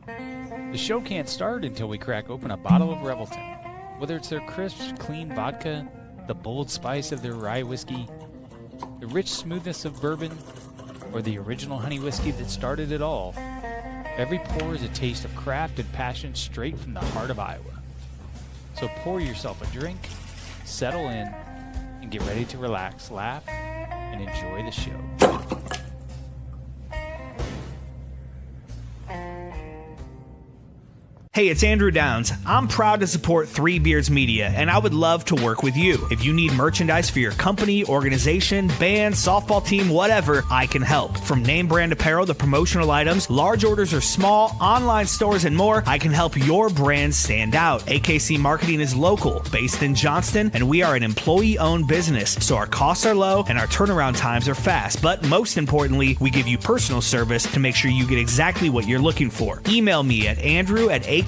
The show can't start until we crack open a bottle of Revelton. Whether it's their crisp, clean vodka, the bold spice of their rye whiskey, the rich smoothness of bourbon, or the original honey whiskey that started it all, every pour is a taste of craft and passion straight from the heart of Iowa. So pour yourself a drink, settle in, and get ready to relax, laugh, and enjoy the show. Hey, it's Andrew Downs. I'm proud to support Three Beards Media, and I would love to work with you. If you need merchandise for your company, organization, band, softball team, whatever, I can help. From name brand apparel to promotional items, large orders or small, online stores, and more, I can help your brand stand out. AKC Marketing is local, based in Johnston, and we are an employee-owned business, so our costs are low and our turnaround times are fast. But most importantly, we give you personal service to make sure you get exactly what you're looking for. Email me at andrew@akcmarketing.com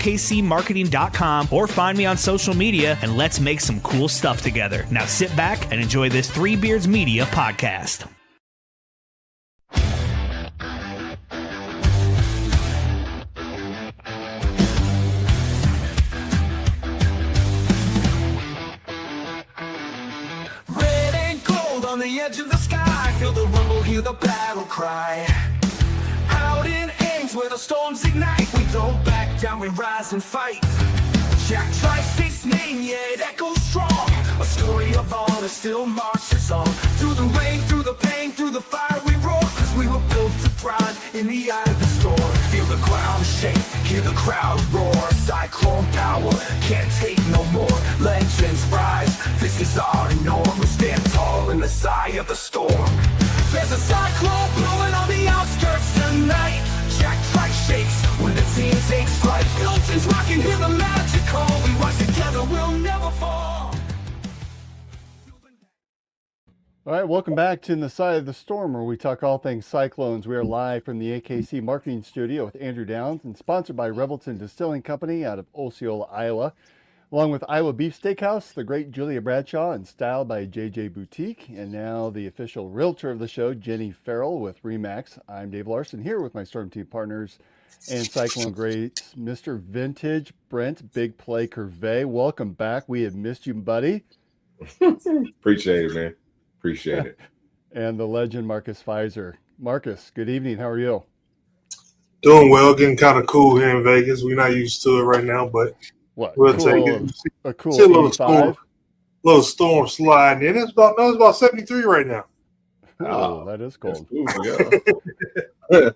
or find me on social media, and let's make some cool stuff together. Now sit back and enjoy this Three Beards Media podcast. Red and gold on the edge of the sky, feel the rumble, hear the battle cry. Out in Ames where the storms ignite, we don't back down, we rise and fight. Jack Tri-State's name, yeah, it echoes strong. A story of honor still marches on. Through the rain, through the pain, through the fire we roar, cause we were built to thrive in the eye of the storm. Feel the ground shake, hear the crowd roar. Cyclone power, can't take no more. Legends rise, this is our norm. We stand tall in the eye of the storm. There's a cyclone blowing on the outskirts tonight. Jack Trice shakes when the team takes flight. Milton's rocking, hear the magic call. We rise together, we'll never fall. All right, welcome back to In the Side of the Storm, where we talk all things Cyclones. We are live from the AKC Marketing Studio with Andrew Downs and sponsored by Revelton Distilling Company out of Osceola, Iowa. Along with Iowa Beef Steakhouse, the great Julia Bradshaw, and Styled by JJ Boutique. And now the official realtor of the show, Jenny Farrell with RE/MAX. I'm Dave Larson here with my Storm Team partners and Cyclone greats, Mr. Vintage Brent Big Play Curvey. Welcome back. We have missed you, buddy. Appreciate it, man. Appreciate it. And the legend, Marcus Pfizer. Marcus, good evening. How are you? Doing well, getting kind of cool here in Vegas. We're not used to it right now, but What? we'll cool, take it. A cool See a little 85? storm sliding in. It's about 73 right now. Oh, that is cold. Yeah.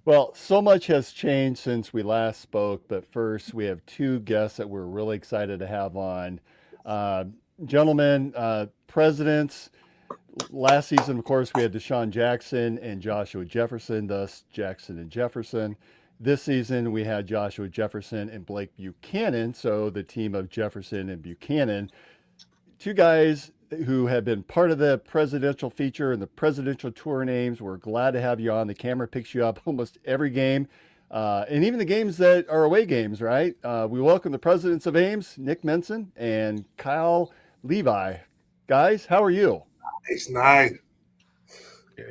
Well, so much has changed since we last spoke, but first we have two guests that we're really excited to have on. Gentlemen, presidents. Last season, of course, we had Deshaun Jackson and Joshua Jefferson, thus Jackson and Jefferson. This season, we had Joshua Jefferson and Blake Buchanan, so the team of Jefferson and Buchanan. Two guys who have been part of the presidential feature and the presidential tour names. We're glad to have you on. The camera picks you up almost every game, and even the games that are away games, right? We welcome the presidents of Ames, Nick Menson and Kyle Levi. Guys, how are you? It's nice.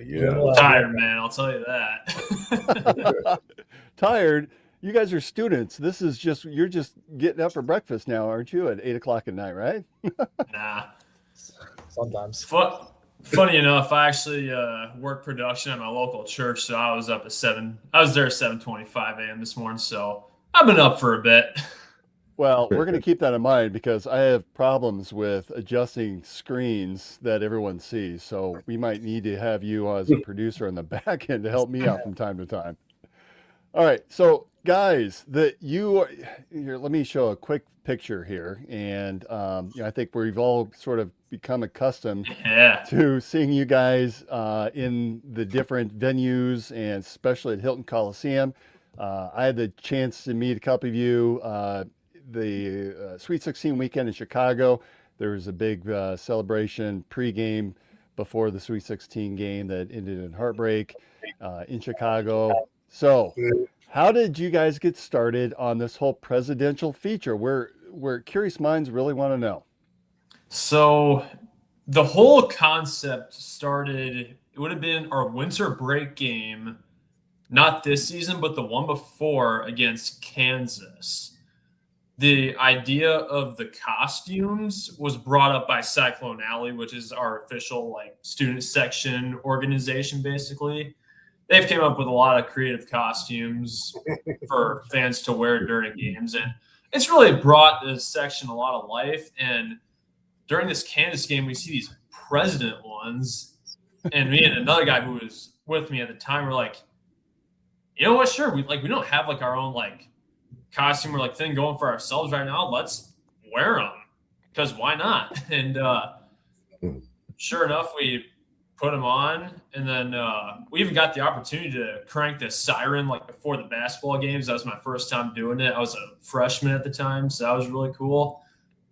Yeah. Tired, man. I'll tell you that. Tired? You guys are students. This is you're just getting up for breakfast now, aren't you? At 8 o'clock at night, right? Nah. Sometimes. Funny enough, I actually work production at my local church, so I was up at 7. I was there at 7:25 a.m. this morning, so I've been up for a bit. Well, we're going to keep that in mind because I have problems with adjusting screens that everyone sees. So we might need to have you as a producer on the back end to help me out from time to time. All right. So guys, let me show a quick picture here. And I think we've all sort of become accustomed to seeing you guys in the different venues, and especially at Hilton Coliseum. I had the chance to meet a couple of you the Sweet 16 weekend in Chicago. There was a big celebration pregame before the Sweet 16 game that ended in heartbreak in Chicago. So how did you guys get started on this whole presidential feature? Where curious minds really want to know. So the whole concept started, it would have been our winter break game not this season, but the one before against Kansas, the idea of the costumes was brought up by Cyclone Alley, which is our official like student section organization. Basically, they've came up with a lot of creative costumes for fans to wear during games, and it's really brought this section a lot of life. And during this Kansas game, we see these president ones, and me and another guy who was with me at the time were like, you know what? Sure, we don't have like our own like costume or like thing going for ourselves right now. Let's wear them because why not? And sure enough, we put them on, and then we even got the opportunity to crank the siren like before the basketball games. That was my first time doing it. I was a freshman at the time, so that was really cool.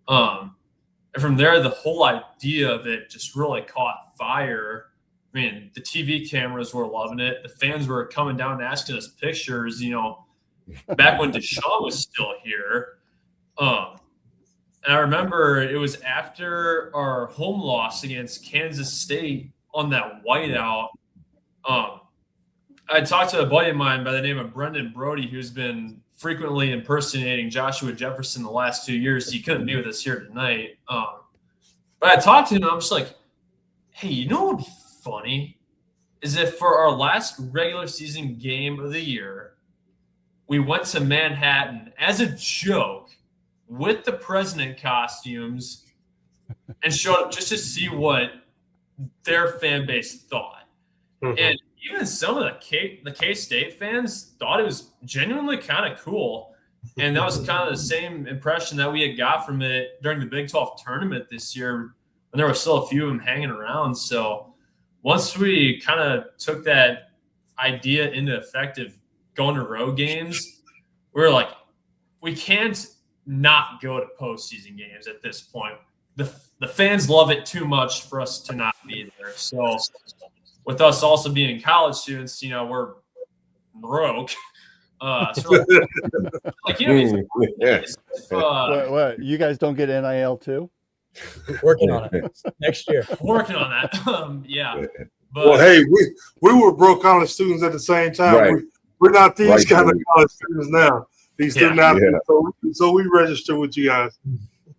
And from there, the whole idea of it just really caught fire. I mean, the TV cameras were loving it. The fans were coming down and asking us pictures, you know, back when Deshaun was still here. And I remember it was after our home loss against Kansas State on that whiteout. I talked to a buddy of mine by the name of Brendan Brody, who's been frequently impersonating Joshua Jefferson the last 2 years. He couldn't be with us here tonight. But I talked to him, and I'm just like, hey, you know what would be funny is if for our last regular season game of the year, we went to Manhattan as a joke with the president costumes and showed up just to see what their fan base thought. Mm-hmm. And even some of the K-State fans thought it was genuinely kind of cool. And that was kind of the same impression that we had got from it during the Big 12 tournament this year when there were still a few of them hanging around. So once we kind of took that idea into effect of going to road games, we were like, we can't not go to postseason games at this point. The fans love it too much for us to not be there. So with us also being college students, you know, we're broke. So like, you know, what? You guys don't get NIL too? Working on it next year. Working on that. Yeah. But, well, hey, we were broke college students at the same time. Right. We're not these kind of college students now. These student athletes. So we register with you guys.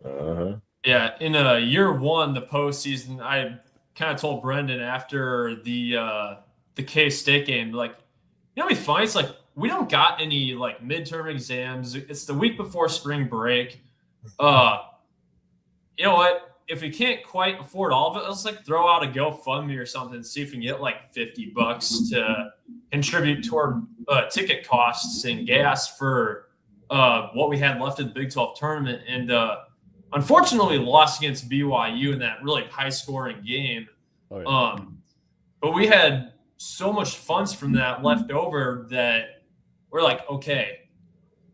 Uh-huh. Yeah. In year one, the postseason, I kind of told Brendan after the K-State game, like, you know, it'd be funny. It's like we don't got any like midterm exams. It's the week before spring break. You know what? If we can't quite afford all of it, let's like throw out a GoFundMe or something and see if we can get like $50 to contribute toward ticket costs and gas for what we had left in the Big 12 tournament. And unfortunately, we lost against BYU in that really high-scoring game. Oh, yeah. But we had so much funds from that left over that we're like, okay,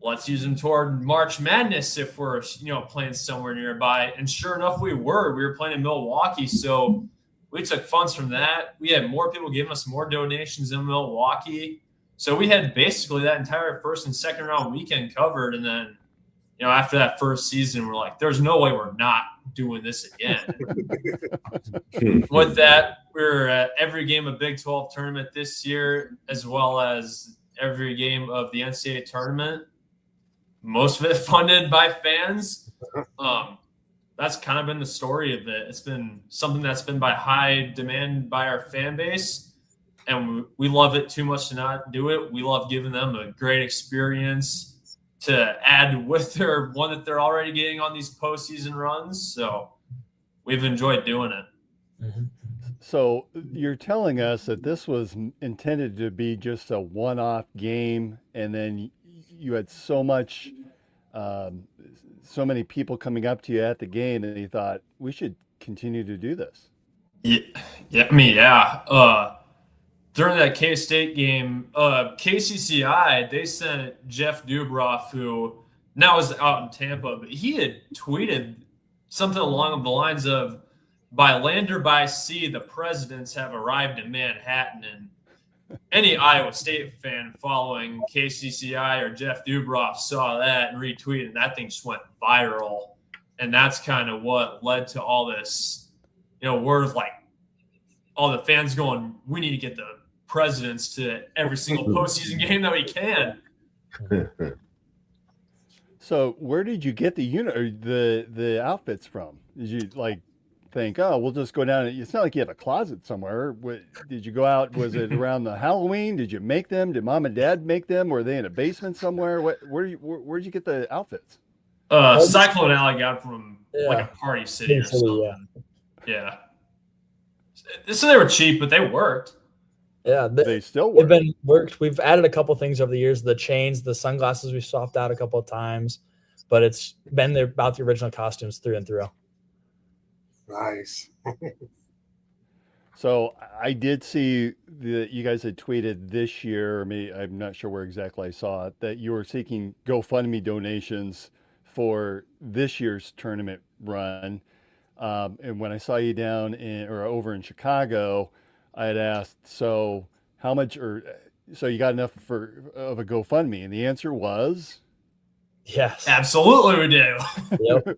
let's use them toward March Madness if we're, you know, playing somewhere nearby. And sure enough, we were playing in Milwaukee. So we took funds from that. We had more people giving us more donations in Milwaukee. So we had basically that entire first and second round weekend covered. And then, you know, after that first season, we're like, there's no way we're not doing this again. With that, we're at every game of Big 12 tournament this year, as well as every game of the NCAA tournament. Most of it funded by fans. That's kind of been the story of it. It's been something that's been by high demand by our fan base, and we love it too much to not do it. We love giving them a great experience to add with their one that they're already getting on these postseason runs. So we've enjoyed doing it. Mm-hmm. So you're telling us that this was intended to be just a one-off game, and then you had so many people coming up to you at the game, and you thought we should continue to do this. Yeah. I mean, yeah. During that K-State game, KCCI, they sent Jeff Dubroff, who now is out in Tampa, but he had tweeted something along the lines of, by land or by sea, the presidents have arrived in Manhattan. And any Iowa State fan following KCCI or Jeff Dubroff saw that and retweeted, and that thing just went viral. And that's kind of what led to all this, you know, word of like all the fans going, we need to get the presidents to every single postseason game that we can. So where did you get the outfits from? Did you like think, oh, we'll just go down? It's not like you have a closet somewhere. Did you go out? Was it around the Halloween? Did you make them? Did mom and dad make them? Were they in a basement somewhere? Where'd you get the outfits? Cyclone Alley got from like a Party City or something. Yeah. So they were cheap, but they worked. Yeah, They still they've work. been worked. We've added a couple things over the years. The chains, the sunglasses, we swapped out a couple of times, but it's been about the original costumes through and through. Nice. So I did see that you guys had tweeted this year, or maybe I'm not sure where exactly I saw it, that you were seeking GoFundMe donations for this year's tournament run. And when I saw you over in Chicago, I had asked, so how much, so you got enough of a GoFundMe? And the answer was, Yes. Absolutely, we do. Yep.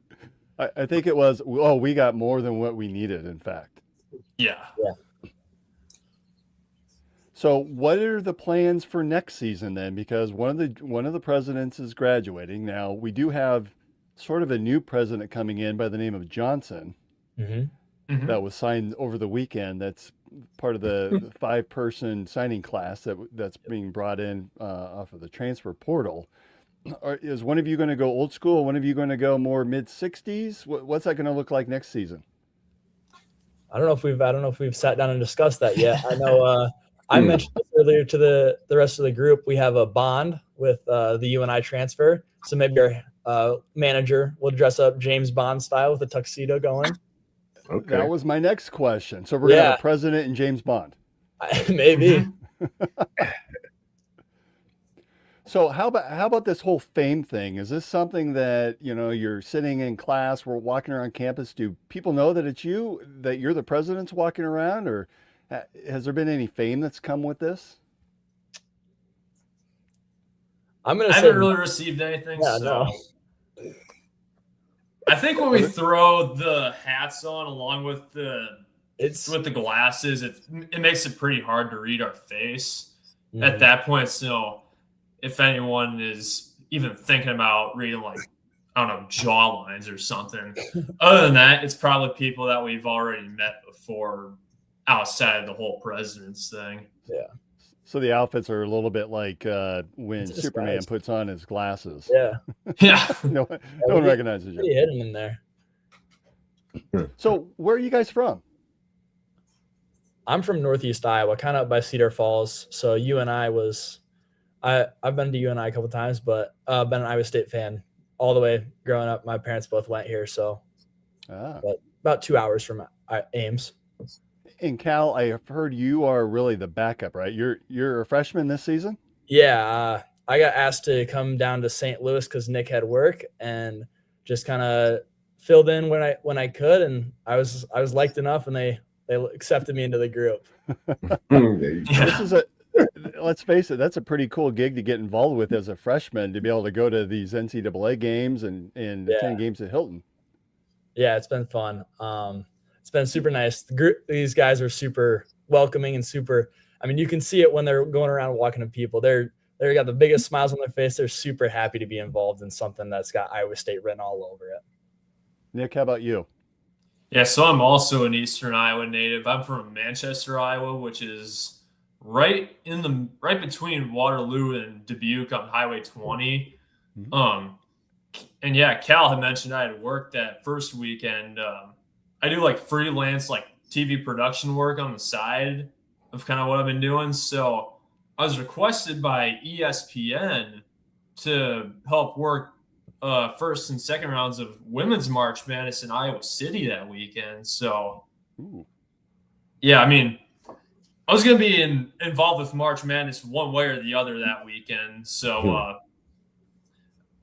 I think it was, we got more than what we needed, in fact. Yeah. So what are the plans for next season then? Because one of the presidents is graduating. Now we do have sort of a new president coming in by the name of Johnson. Mm-hmm. That was signed over the weekend. That's part of the 5-person signing class that's being brought in off of the transfer portal. Is one of you going to go old school? One of you going to go more mid 60s? What's that going to look like next season? I don't know if we've sat down and discussed that yet. I know I mentioned this earlier to the rest of the group. We have a bond with the UNI transfer, so maybe our manager will dress up James Bond style with a tuxedo going. Okay. That was my next question. So we're going to have a president and James Bond. Maybe. So how about this whole fame thing? Is this something that, you're sitting in class, we're walking around campus, do people know that it's you, that you're the president's walking around, or has there been any fame that's come with this? I'm going to I say haven't really received anything. Yeah, so no. I think when we throw the hats on along with the glasses, it makes it pretty hard to read our face. Mhm. At that point. So if anyone is even thinking about reading like, I don't know, jaw lines or something, other than that, it's probably people that we've already met before outside of the whole president's thing. Yeah. So the outfits are a little bit like when It's a Superman disguise. puts on his glasses. Yeah. Yeah. No one recognizes Pretty you. hidden in there. So where are you guys from? I'm from Northeast Iowa, kind of by Cedar Falls. So UNI was, I've been to UNI a couple times, but been an Iowa State fan all the way growing up. My parents both went here, so but about 2 hours from Ames. And Cal, I have heard you are really the backup, right? You're a freshman this season? Yeah, I got asked to come down to St. Louis because Nick had work and just kind of filled in when I could, and I was liked enough, and they accepted me into the group. This is let's face it, that's a pretty cool gig to get involved with as a freshman, to be able to go to these NCAA games and attend games at Hilton. Yeah, it's been fun. It's been super nice. These guys are super welcoming and super. I mean, you can see it when they're going around walking to people. They got the biggest smiles on their face. They're super happy to be involved in something that's got Iowa State written all over it. Nick, how about you? Yeah, so I'm also an Eastern Iowa native. I'm from Manchester, Iowa, which is right between Waterloo and Dubuque on Highway 20. And yeah, Cal had mentioned I had worked that first weekend. I do like freelance like TV production work on the side of kind of what I've been doing. So I was requested by ESPN to help work first and second rounds of women's March Madness in Iowa City that weekend. So yeah, I mean, I was going to be involved with March Madness one way or the other that weekend. So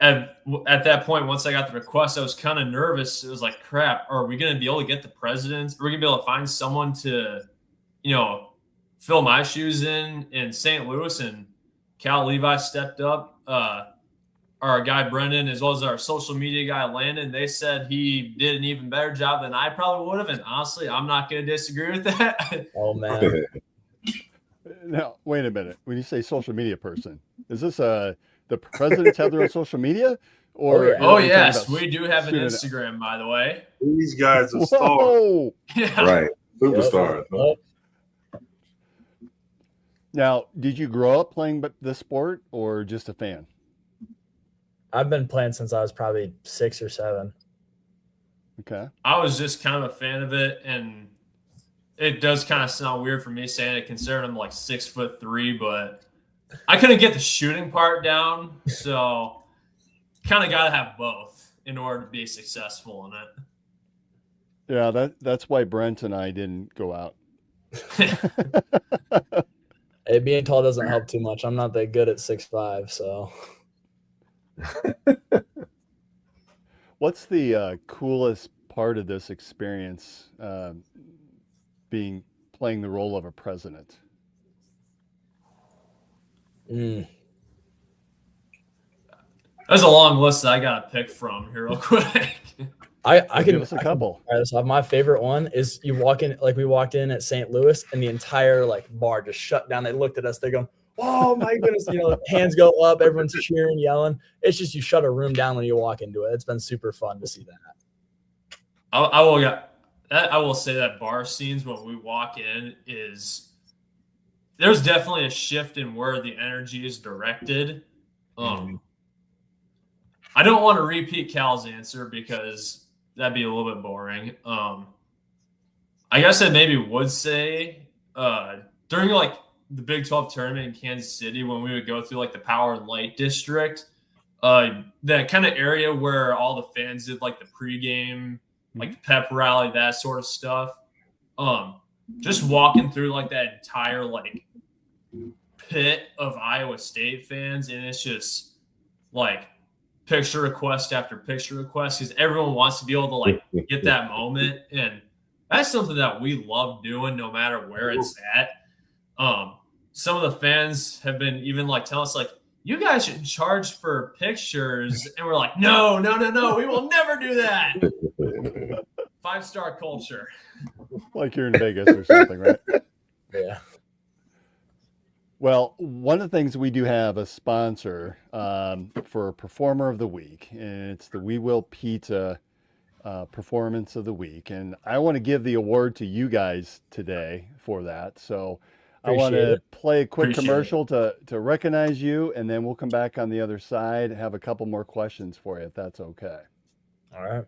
at that point, once I got the request, I was kind of nervous. It was like, crap, are we going to be able to get the presidents? Are we going to be able to find someone to, fill my shoes in St. Louis? And Cal Levi stepped up. Our guy Brendan, as well as our social media guy Landon, they said he did an even better job than I probably would have. And honestly, I'm not going to disagree with that. Oh man, Now, wait a minute. When you say social media person, is this the presidents have their own social media? Or yeah. Oh yes, we do have an Instagram, by the way. These guys are stars. Whoa! Yeah. Right. Superstars. huh? Yep. Now, did you grow up playing the sport or just a fan? I've been playing since I was probably 6 or 7. Okay. I was just kind of a fan of it, and it does kind of sound weird for me saying it, considering I'm like 6'3", but I couldn't get the shooting part down, so kind of got to have both in order to be successful in it. Yeah, that's why Brent and I didn't go out. Hey, being tall doesn't help too much. I'm not that good at 6'5", so. What's the coolest part of this experience, playing the role of a president? Mm. There's a long list that I got to pick from here real quick. I can give us a couple. My favorite one is you walk in, like we walked in at St. Louis and the entire like bar just shut down. They looked at us, they go, "Oh my goodness," hands go up, everyone's cheering, yelling. It's just, you shut a room down when you walk into it. It's been super fun to see that. I will say that bar scenes when we walk in there's definitely a shift in where the energy is directed. I don't want to repeat Cal's answer because that'd be a little bit boring. I guess I maybe would say during like the Big 12 tournament in Kansas City, when we would go through like the Power and Light district, that kind of area where all the fans did like the pregame, like the pep rally, that sort of stuff. Just walking through like that entire like pit of Iowa State fans, and it's just like picture request after picture request because everyone wants to be able to like get that moment, and that's something that we love doing no matter where it's at. Some of the fans have been even like telling us like, you guys should charge for pictures, and we're like, no, we will never do that. 5-star culture. Like you're in Vegas or something, right? Yeah. Well, one of the things, we do have a sponsor for Performer of the Week, and it's the We Will Pizza Performance of the Week. And I want to give the award to you guys today for that. So I want to play a quick commercial to recognize you, and then we'll come back on the other side and have a couple more questions for you, if that's okay. All right.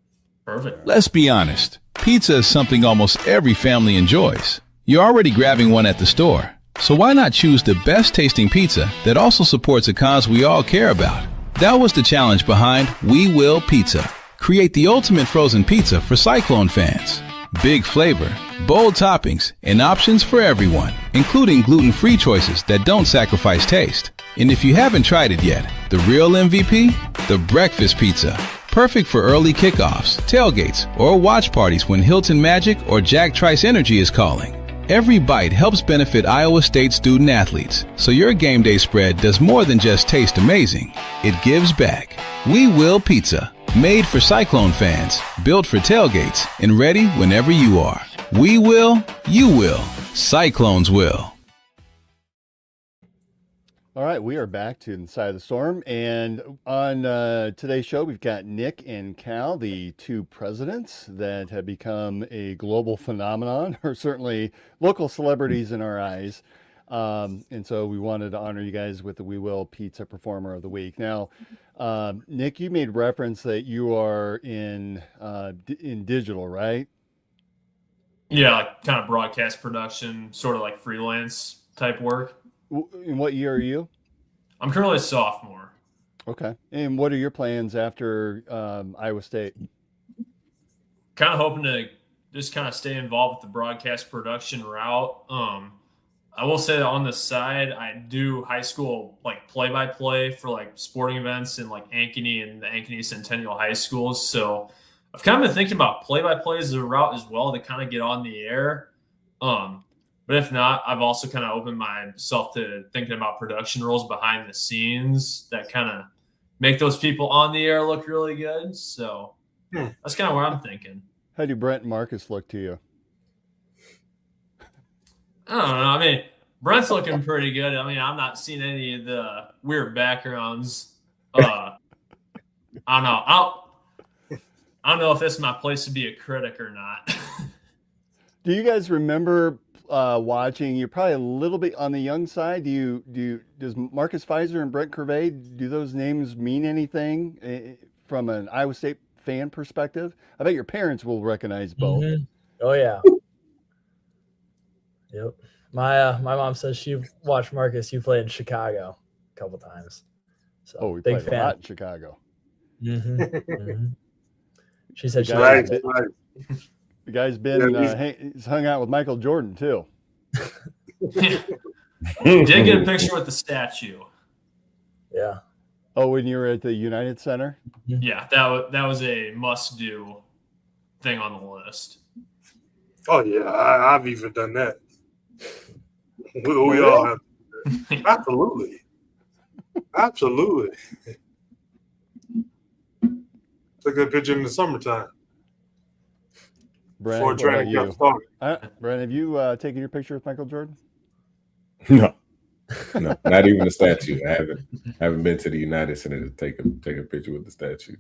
Perfect. Let's be honest. Pizza is something almost every family enjoys. You're already grabbing one at the store. So why not choose the best tasting pizza that also supports a cause we all care about? That was the challenge behind We Will Pizza. Create the ultimate frozen pizza for Cyclone fans. Big flavor, bold toppings, and options for everyone, including gluten-free choices that don't sacrifice taste. And if you haven't tried it yet, the real MVP? The breakfast pizza. Perfect for early kickoffs, tailgates, or watch parties when Hilton Magic or Jack Trice Energy is calling. Every bite helps benefit Iowa State student athletes, so your game day spread does more than just taste amazing. It gives back. We Will Pizza. Made for Cyclone fans, built for tailgates, and ready whenever you are. We will, you will. Cyclones will. All right, we are back to Inside the Storm, and on today's show, we've got Nick and Cal, the two presidents that have become a global phenomenon, or certainly local celebrities in our eyes. And so we wanted to honor you guys with the We Will Pizza Performer of the Week. Now, Nick, you made reference that you are in digital, right? Yeah, like kind of broadcast production, sort of like freelance type work. In what year are you? I'm currently a sophomore. Okay. And what are your plans after Iowa State? Kind of hoping to just kind of stay involved with the broadcast production route. I will say that on the side, I do high school like play-by-play for like sporting events in like Ankeny and the Ankeny Centennial High Schools. So I've kind of been thinking about play-by-play as a route as well to kind of get on the air. But if not, I've also kind of opened myself to thinking about production roles behind the scenes that kind of make those people on the air look really good. So that's kind of where I'm thinking. How do Brent and Marcus look to you? I don't know. I mean, Brent's looking pretty good. I mean, I'm not seeing any of the weird backgrounds. I don't know. I don't know if this is my place to be a critic or not. Do you guys remember watching? You're probably a little bit on the young side. Does Marcus Pfizer and Brent Curvey, do those names mean anything from an Iowa State fan perspective? I bet your parents will recognize both. Mm-hmm. Oh yeah. Yep. My mom says she watched Marcus. You played in Chicago a couple times. So We big played fan. a lot in Chicago. Mm-hmm. Mm-hmm. She said she Right. The guy's he's hung out with Michael Jordan too. Did get a picture with the statue. Yeah. Oh, when you were at the United Center? Yeah, that was a must-do thing on the list. Oh yeah, I've even done that. We all have. Absolutely. Absolutely. Took a picture in the summertime. Brent, Before what training about camp started. Brent, have you taken your picture with Michael Jordan? No, not even the statue. I haven't been to the United Center to take a picture with the statue.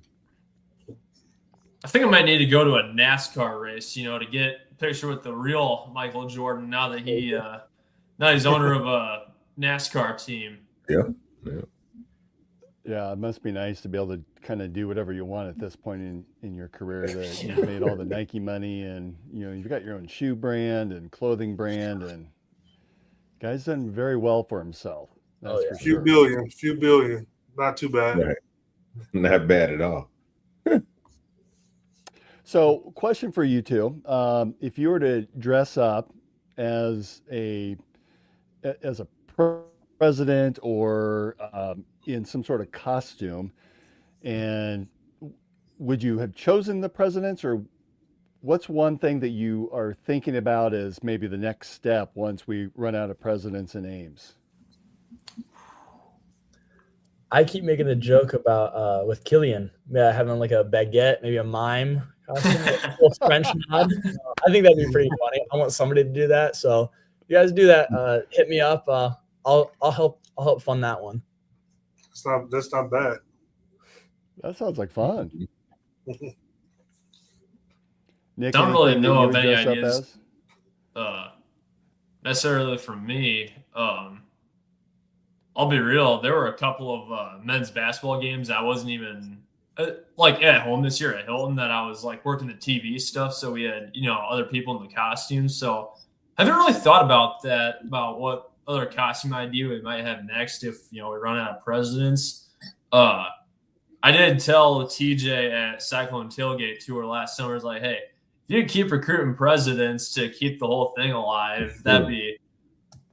I think I might need to go to a NASCAR race, to get a picture with the real Michael Jordan now that now he's owner of a NASCAR team. Yeah. Yeah, it must be nice to be able to kind of do whatever you want at this point in your career. That you've made all the Nike money, and you've got your own shoe brand and clothing brand, and guy's done very well for himself. That's for Few sure. billion, not too bad. Right. Not bad at all. So, question for you two: if you were to dress up as a president or in some sort of costume, and would you have chosen the presidents, or what's one thing that you are thinking about as maybe the next step once we run out of presidents in Ames? I keep making the joke about with Killian having like a baguette, maybe a mime costume, a little French nod. I think that'd be pretty funny. I want somebody to do that. So if you guys do that, hit me up. I'll help fund that one. That's not bad. That sounds like fun. Nick, Don't really anything that know you of would any dress up ideas as? necessarily for me. I'll be real. There were a couple of men's basketball games I wasn't even like at home this year at Hilton that I was like working the TV stuff. So we had, other people in the costumes. So I haven't really thought about that, about what other costume idea we might have next if, we run out of presidents. I did tell TJ at Cyclone Tailgate Tour last summer, like, hey, if you keep recruiting presidents to keep the whole thing alive, that'd be,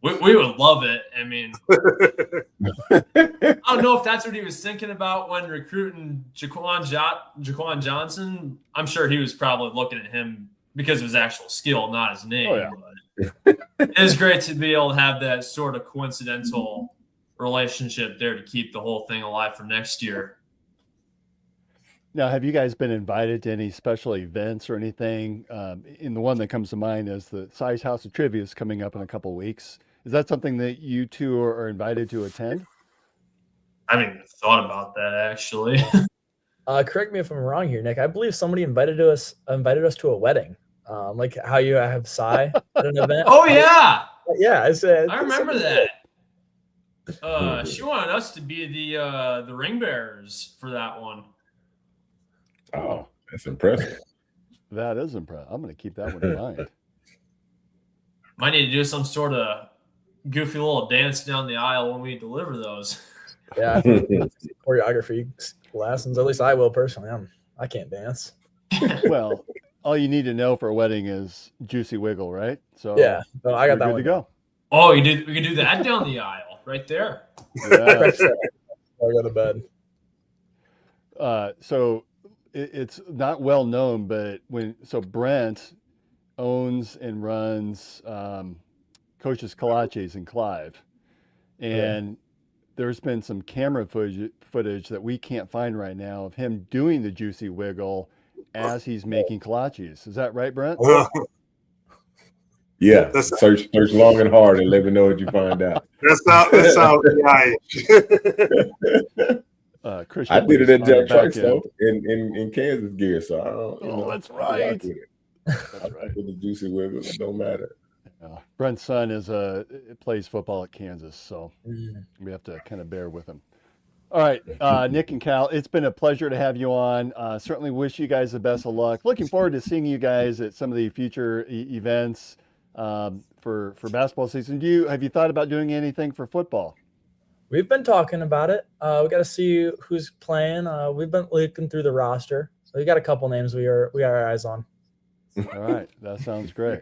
we would love it. I mean, I don't know if that's what he was thinking about when recruiting Jaquan Johnson. I'm sure he was probably looking at him because of his actual skill, not his name. Oh, yeah. But it is great to be able to have that sort of coincidental relationship there to keep the whole thing alive for next year. Now, have you guys been invited to any special events or anything? In the one that comes to mind is the Size House of Trivia is coming up in a couple of weeks. Is that something that you two are invited to attend? I haven't even thought about that, actually. Correct me if I'm wrong here, Nick. I believe somebody invited us to a wedding, like how you have Cy at an event. Oh yeah, yeah. I remember that. She wanted us to be the ring bearers for that one. Oh, that's impressive. That is impressive. I'm going to keep that one in mind. Might need to do some sort of goofy little dance down the aisle when we deliver those. Yeah, choreography lessons. At least I will personally. I can't dance. Well, all you need to know for a wedding is Juicy Wiggle, right? So yeah, no, I got that good one to go. Oh, we could do that down the aisle right there. Yeah. I go to bed. So it's not well known, but Brent owns and runs Coach's Kolaches in Clive, and there's been some camera footage that we can't find right now of him doing the Juicy Wiggle as he's making kolaches. Is that right, Brent? Yeah, That's search long and hard and let me know what you find out. That's how Christian I did it at on the Jeff back Trucks end. though in Kansas gear, so I don't. That's I right. rock with it. That's I right. with the juicy wiggle, it don't matter. Brent's son plays football at Kansas, so we have to kind of bear with him. All right, Nick and Cal, it's been a pleasure to have you on. Certainly wish you guys the best of luck. Looking forward to seeing you guys at some of the future events for basketball season. Have you thought about doing anything for football? We've been talking about it. We got to see who's playing. We've been looking through the roster, so we got a couple names we got our eyes on. All right, that sounds great.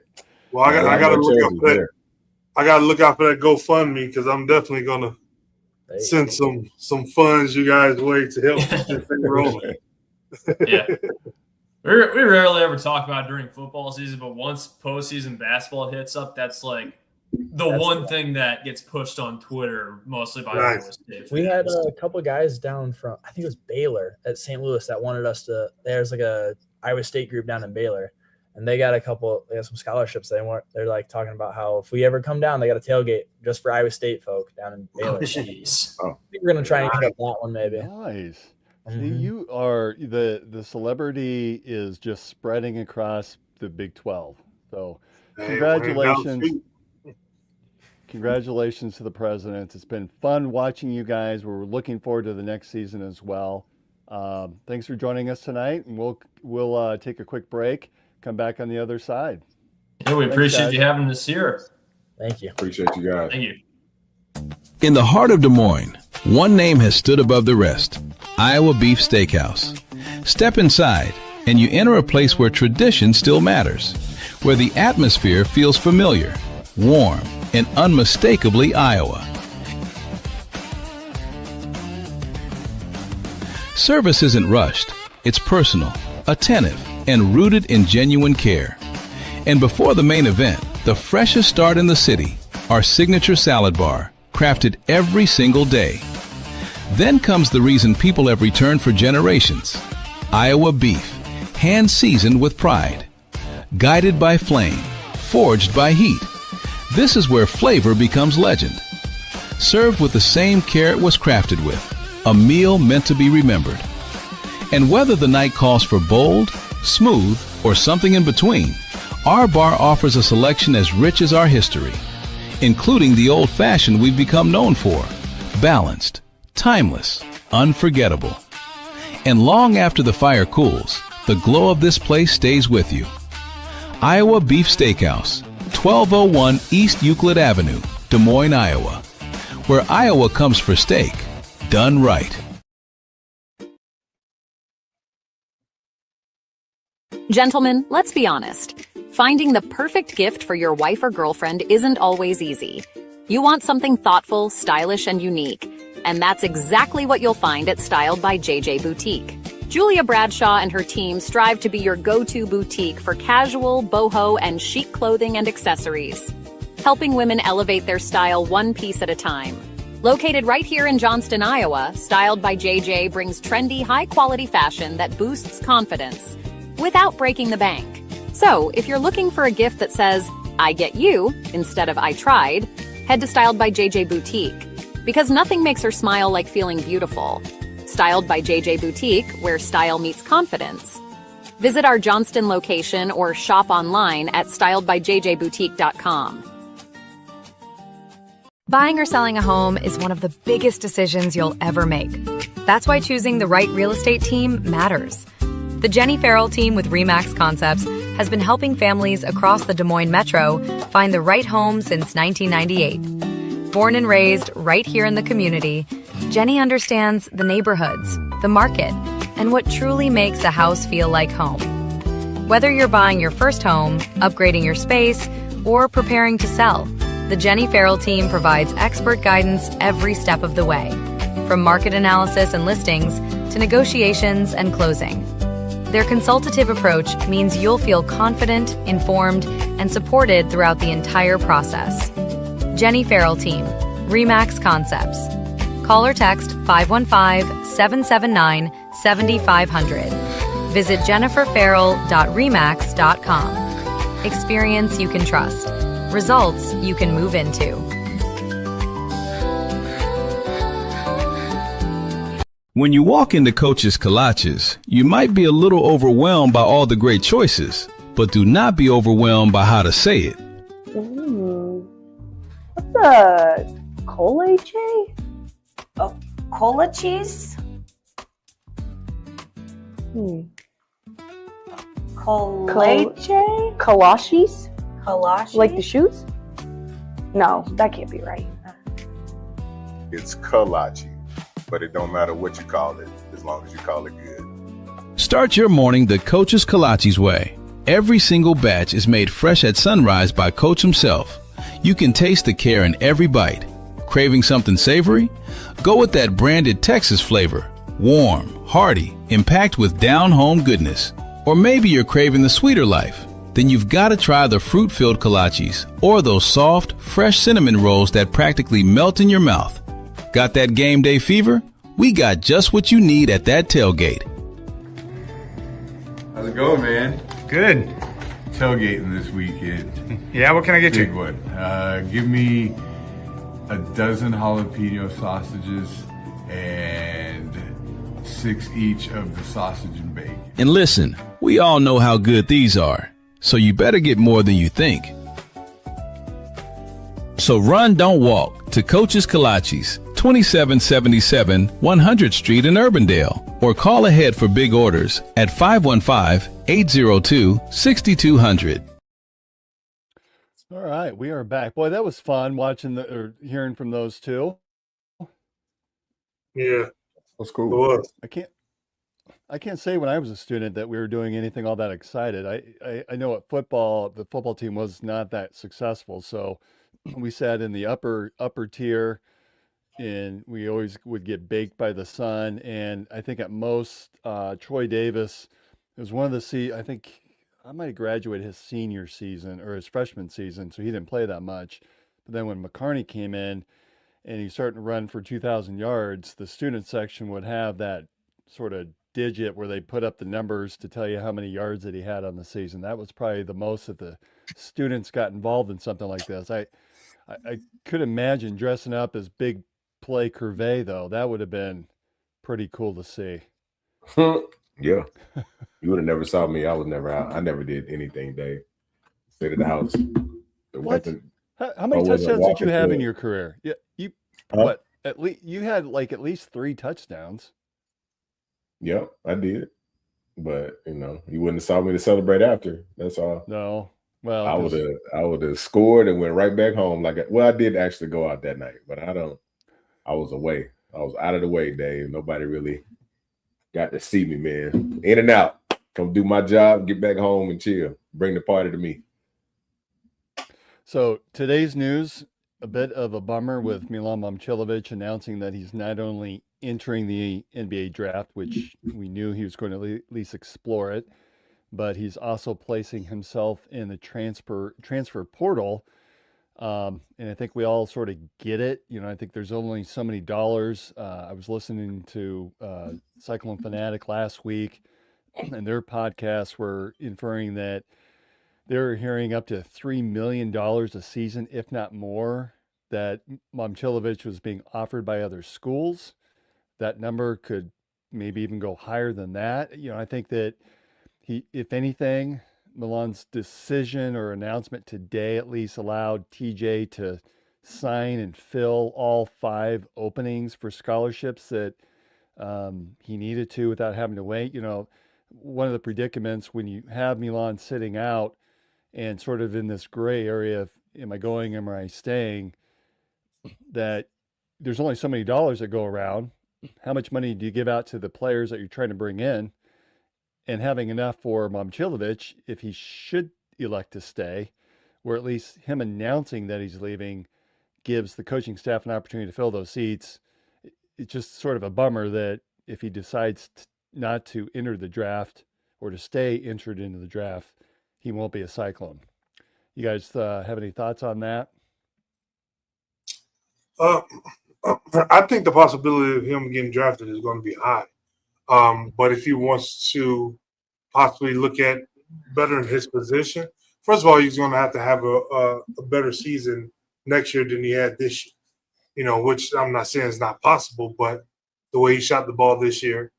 Well, I got to look out for that. I got to look out for that GoFundMe because I'm definitely gonna send some funds you guys' way to help keep this thing rolling. Yeah. We rarely ever talk about it during football season, but once postseason basketball hits up, that's like the one thing that gets pushed on Twitter, mostly by Iowa State. We had a couple guys down from, I think it was Baylor at St. Louis, that wanted us to. There's like a Iowa State group down in Baylor, and they got some scholarships. They're like talking about how if we ever come down, they got a tailgate just for Iowa State folk down in Baylor. Jeez. I think we're gonna try and hit up that one maybe. Nice. See, you are the celebrity is just spreading across the Big 12. So congratulations. Congratulations to the president. It's been fun watching you guys. We're looking forward to the next season as well. Thanks for joining us tonight, and we'll take a quick break. Come back on the other side. Yeah, we appreciate you having us here. Thank you. Appreciate you guys. Thank you. In the heart of Des Moines, one name has stood above the rest: Iowa Beef Steakhouse. Step inside, and you enter a place where tradition still matters, where the atmosphere feels familiar, warm, and unmistakably Iowa. Service isn't rushed. It's personal, attentive, and rooted in genuine care. And before the main event, the freshest start in the city, our signature salad bar, crafted every single day. Then comes the reason people have returned for generations: Iowa beef, hand-seasoned with pride. Guided by flame, forged by heat. This is where flavor becomes legend. Served with the same care it was crafted with, a meal meant to be remembered. And whether the night calls for bold, smooth, or something in between, our bar offers a selection as rich as our history, including the old-fashioned we've become known for: balanced, timeless, unforgettable. And long after the fire cools, the glow of this place stays with you. Iowa Beef Steakhouse, 1201 East Euclid Avenue, Des Moines, Iowa, where Iowa comes for steak, done right. Gentlemen, let's be honest. Finding the perfect gift for your wife or girlfriend isn't always easy. You want something thoughtful, stylish, and unique, and that's exactly what you'll find at Styled by JJ Boutique. Julia Bradshaw and her team strive to be your go-to boutique for casual, boho, and chic clothing and accessories, helping women elevate their style one piece at a time. Located right here in Johnston, Iowa, Styled by JJ brings trendy, high-quality fashion that boosts confidence without breaking the bank. So, if you're looking for a gift that says, "I get you," instead of "I tried," head to Styled by JJ Boutique, because nothing makes her smile like feeling beautiful. Styled by JJ Boutique, where style meets confidence. Visit our Johnston location or shop online at styledbyjjboutique.com. Buying or selling a home is one of the biggest decisions you'll ever make. That's why choosing the right real estate team matters. The Jenny Farrell team with RE/MAX Concepts has been helping families across the Des Moines Metro find the right home since 1998. Born and raised right here in the community, Jenny understands the neighborhoods, the market, and what truly makes a house feel like home. Whether you're buying your first home, upgrading your space, or preparing to sell, the Jenny Farrell team provides expert guidance every step of the way, from market analysis and listings to negotiations and closing. Their consultative approach means you'll feel confident, informed, and supported throughout the entire process. Jenny Farrell Team, RE/MAX Concepts. Call or text 515-779-7500. Visit jenniferfarrell.remax.com. Experience you can trust. results you can move into. When you walk into Coach's Kolaches, you might be a little overwhelmed by all the great choices, but do not be overwhelmed by how to say it. What's a colache? Oh, cola cheese? Colache? Kolaches? Kolache? Like the shoes? No, that can't be right. It's kolache, but it don't matter what you call it, as long as you call it good. Start your morning the Coach's Kolaches way. Every single batch is made fresh at sunrise by Coach himself. You can taste the care in every bite. Craving something savory? Go with that branded Texas flavor. Warm, hearty, and packed with down-home goodness. Or maybe you're craving the sweeter life. Then you've got to try the fruit-filled kolaches or those soft, fresh cinnamon rolls that practically melt in your mouth. Got that game day fever? We got just what you need at that tailgate. How's it going, man? Good. Tailgating this weekend. Yeah, what can I get Big you? one. Give me a dozen jalapeno sausages and 6 each of the sausage and bacon. And listen, we all know how good these are, so you better get more than you think. So run, don't walk to Coach's Kolaches, 2777 100th Street in Urbandale, or call ahead for big orders at 515-802-6200. All right, we are back. Boy, that was fun watching or hearing from those two. Yeah, that's cool. I can't say when I was a student that we were doing anything all that excited. I know at football, the football team was not that successful, so we sat in the upper tier, and we always would get baked by the sun. And I think at most, Troy Davis, it was one of the I think I might have graduated his senior season or his freshman season, so he didn't play that much. But then when McCarney came in and he started to run for 2,000 yards, the student section would have that sort of digit where they put up the numbers to tell you how many yards that he had on the season. That was probably the most that the students got involved in something like this. I could imagine dressing up as Big Play Curvey, though. That would have been pretty cool to see. Yeah. You would have never saw me. I was never out. I never did anything, Dave. Stayed at the house. How many touchdowns did you have in your career? Yeah, what? At least you had at least 3 touchdowns. Yep, I did. But you wouldn't have saw me to celebrate after. That's all. No. Well, I would have scored and went right back home. I did actually go out that night, but I was away. I was out of the way, Dave. Nobody really got to see me, man. In and out. Come do my job, get back home and chill. Bring the party to me. So today's news, a bit of a bummer with Milan Momcilovic announcing that he's not only entering the NBA draft, which we knew he was going to at least explore it, but he's also placing himself in the transfer portal. And I think we all sort of get it. I think there's only so many dollars. I was listening to Cyclone Fanatic last week, and their podcasts were inferring that they're hearing up to $3 million a season, if not more, that Momcilovic was being offered by other schools. That number could maybe even go higher than that. I think that if anything, Milan's decision or announcement today at least allowed TJ to sign and fill all 5 openings for scholarships that he needed to without having to wait. One of the predicaments when you have Milan sitting out and sort of in this gray area of am I going, am I staying, that there's only so many dollars that go around. How much money do you give out to the players that you're trying to bring in? And having enough for Momcilovic, if he should elect to stay, or at least him announcing that he's leaving gives the coaching staff an opportunity to fill those seats. It's just sort of a bummer that if he decides not to enter the draft or to stay entered into the draft, he won't be a Cyclone. You guys have any thoughts on that? I think the possibility of him getting drafted is going to be high. But if he wants to possibly look at bettering his position, first of all, he's going to have a better season next year than he had this year. You know, which I'm not saying is not possible, but the way he shot the ball this year,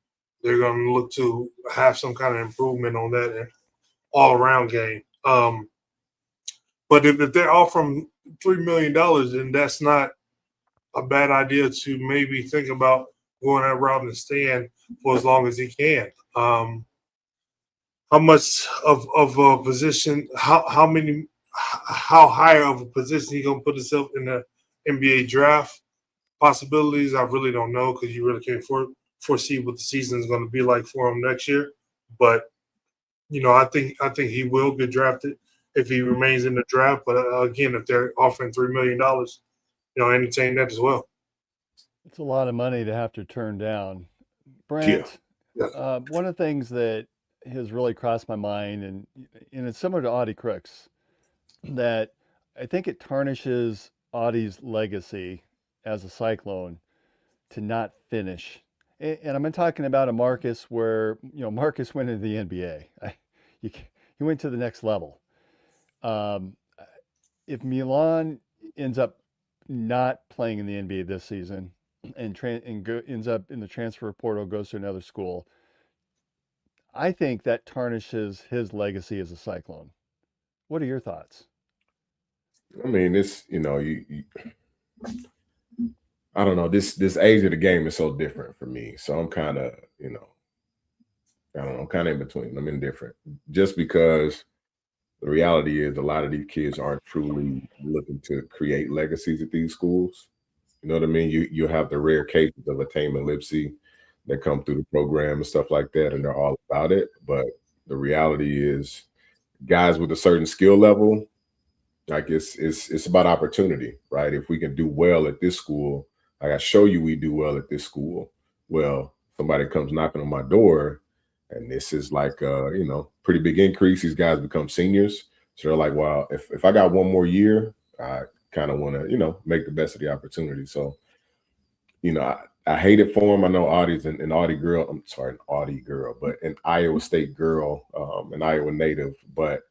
they're going to look to have some kind of improvement on that all-around game. But if they're offering $3 million, then that's not a bad idea to maybe think about going that route and staying for as long as he can. How much of a position, how higher of a position he going to put himself in the NBA draft possibilities, I really don't know, because you really can't foresee what the season is going to be like for him next year. But you know, I think he will get drafted if he remains in the draft. But again, if they're offering $3 million, you know, entertain that as well. It's a lot of money to have to turn down. Brent, one of the things that has really crossed my mind, and it's similar to Audie Crooks, that I think it tarnishes Audie's legacy as a Cyclone to not finish. And I'm talking about a Marcus where, you know, Marcus went into the NBA. He went to the next level. If Milan ends up not playing in the NBA this season and ends up in the transfer portal, goes to another school, I think that tarnishes his legacy as a Cyclone. What are your thoughts? I mean, it's, you know, I don't know. This age of the game is so different for me. So I'm kind of, you know, I don't know, I'm kind of in between. I'm indifferent. Just because the reality is a lot of these kids aren't truly looking to create legacies at these schools. You know what I mean? You have the rare cases of Attainment Lipsy that come through the program and stuff like that, and they're all about it. But the reality is guys with a certain skill level, like it's about opportunity, right? If we can do well at this school, like I show you we do well at this school. Well, somebody comes knocking on my door, and this is like you know, pretty big increase. These guys become seniors. So they're like, wow, if I got one more year, I kind of want to, you know, make the best of the opportunity. So, you know, I hate it for him. I know Audie's an Audie girl. I'm sorry, an Audie girl, but an Iowa State girl, an Iowa native. But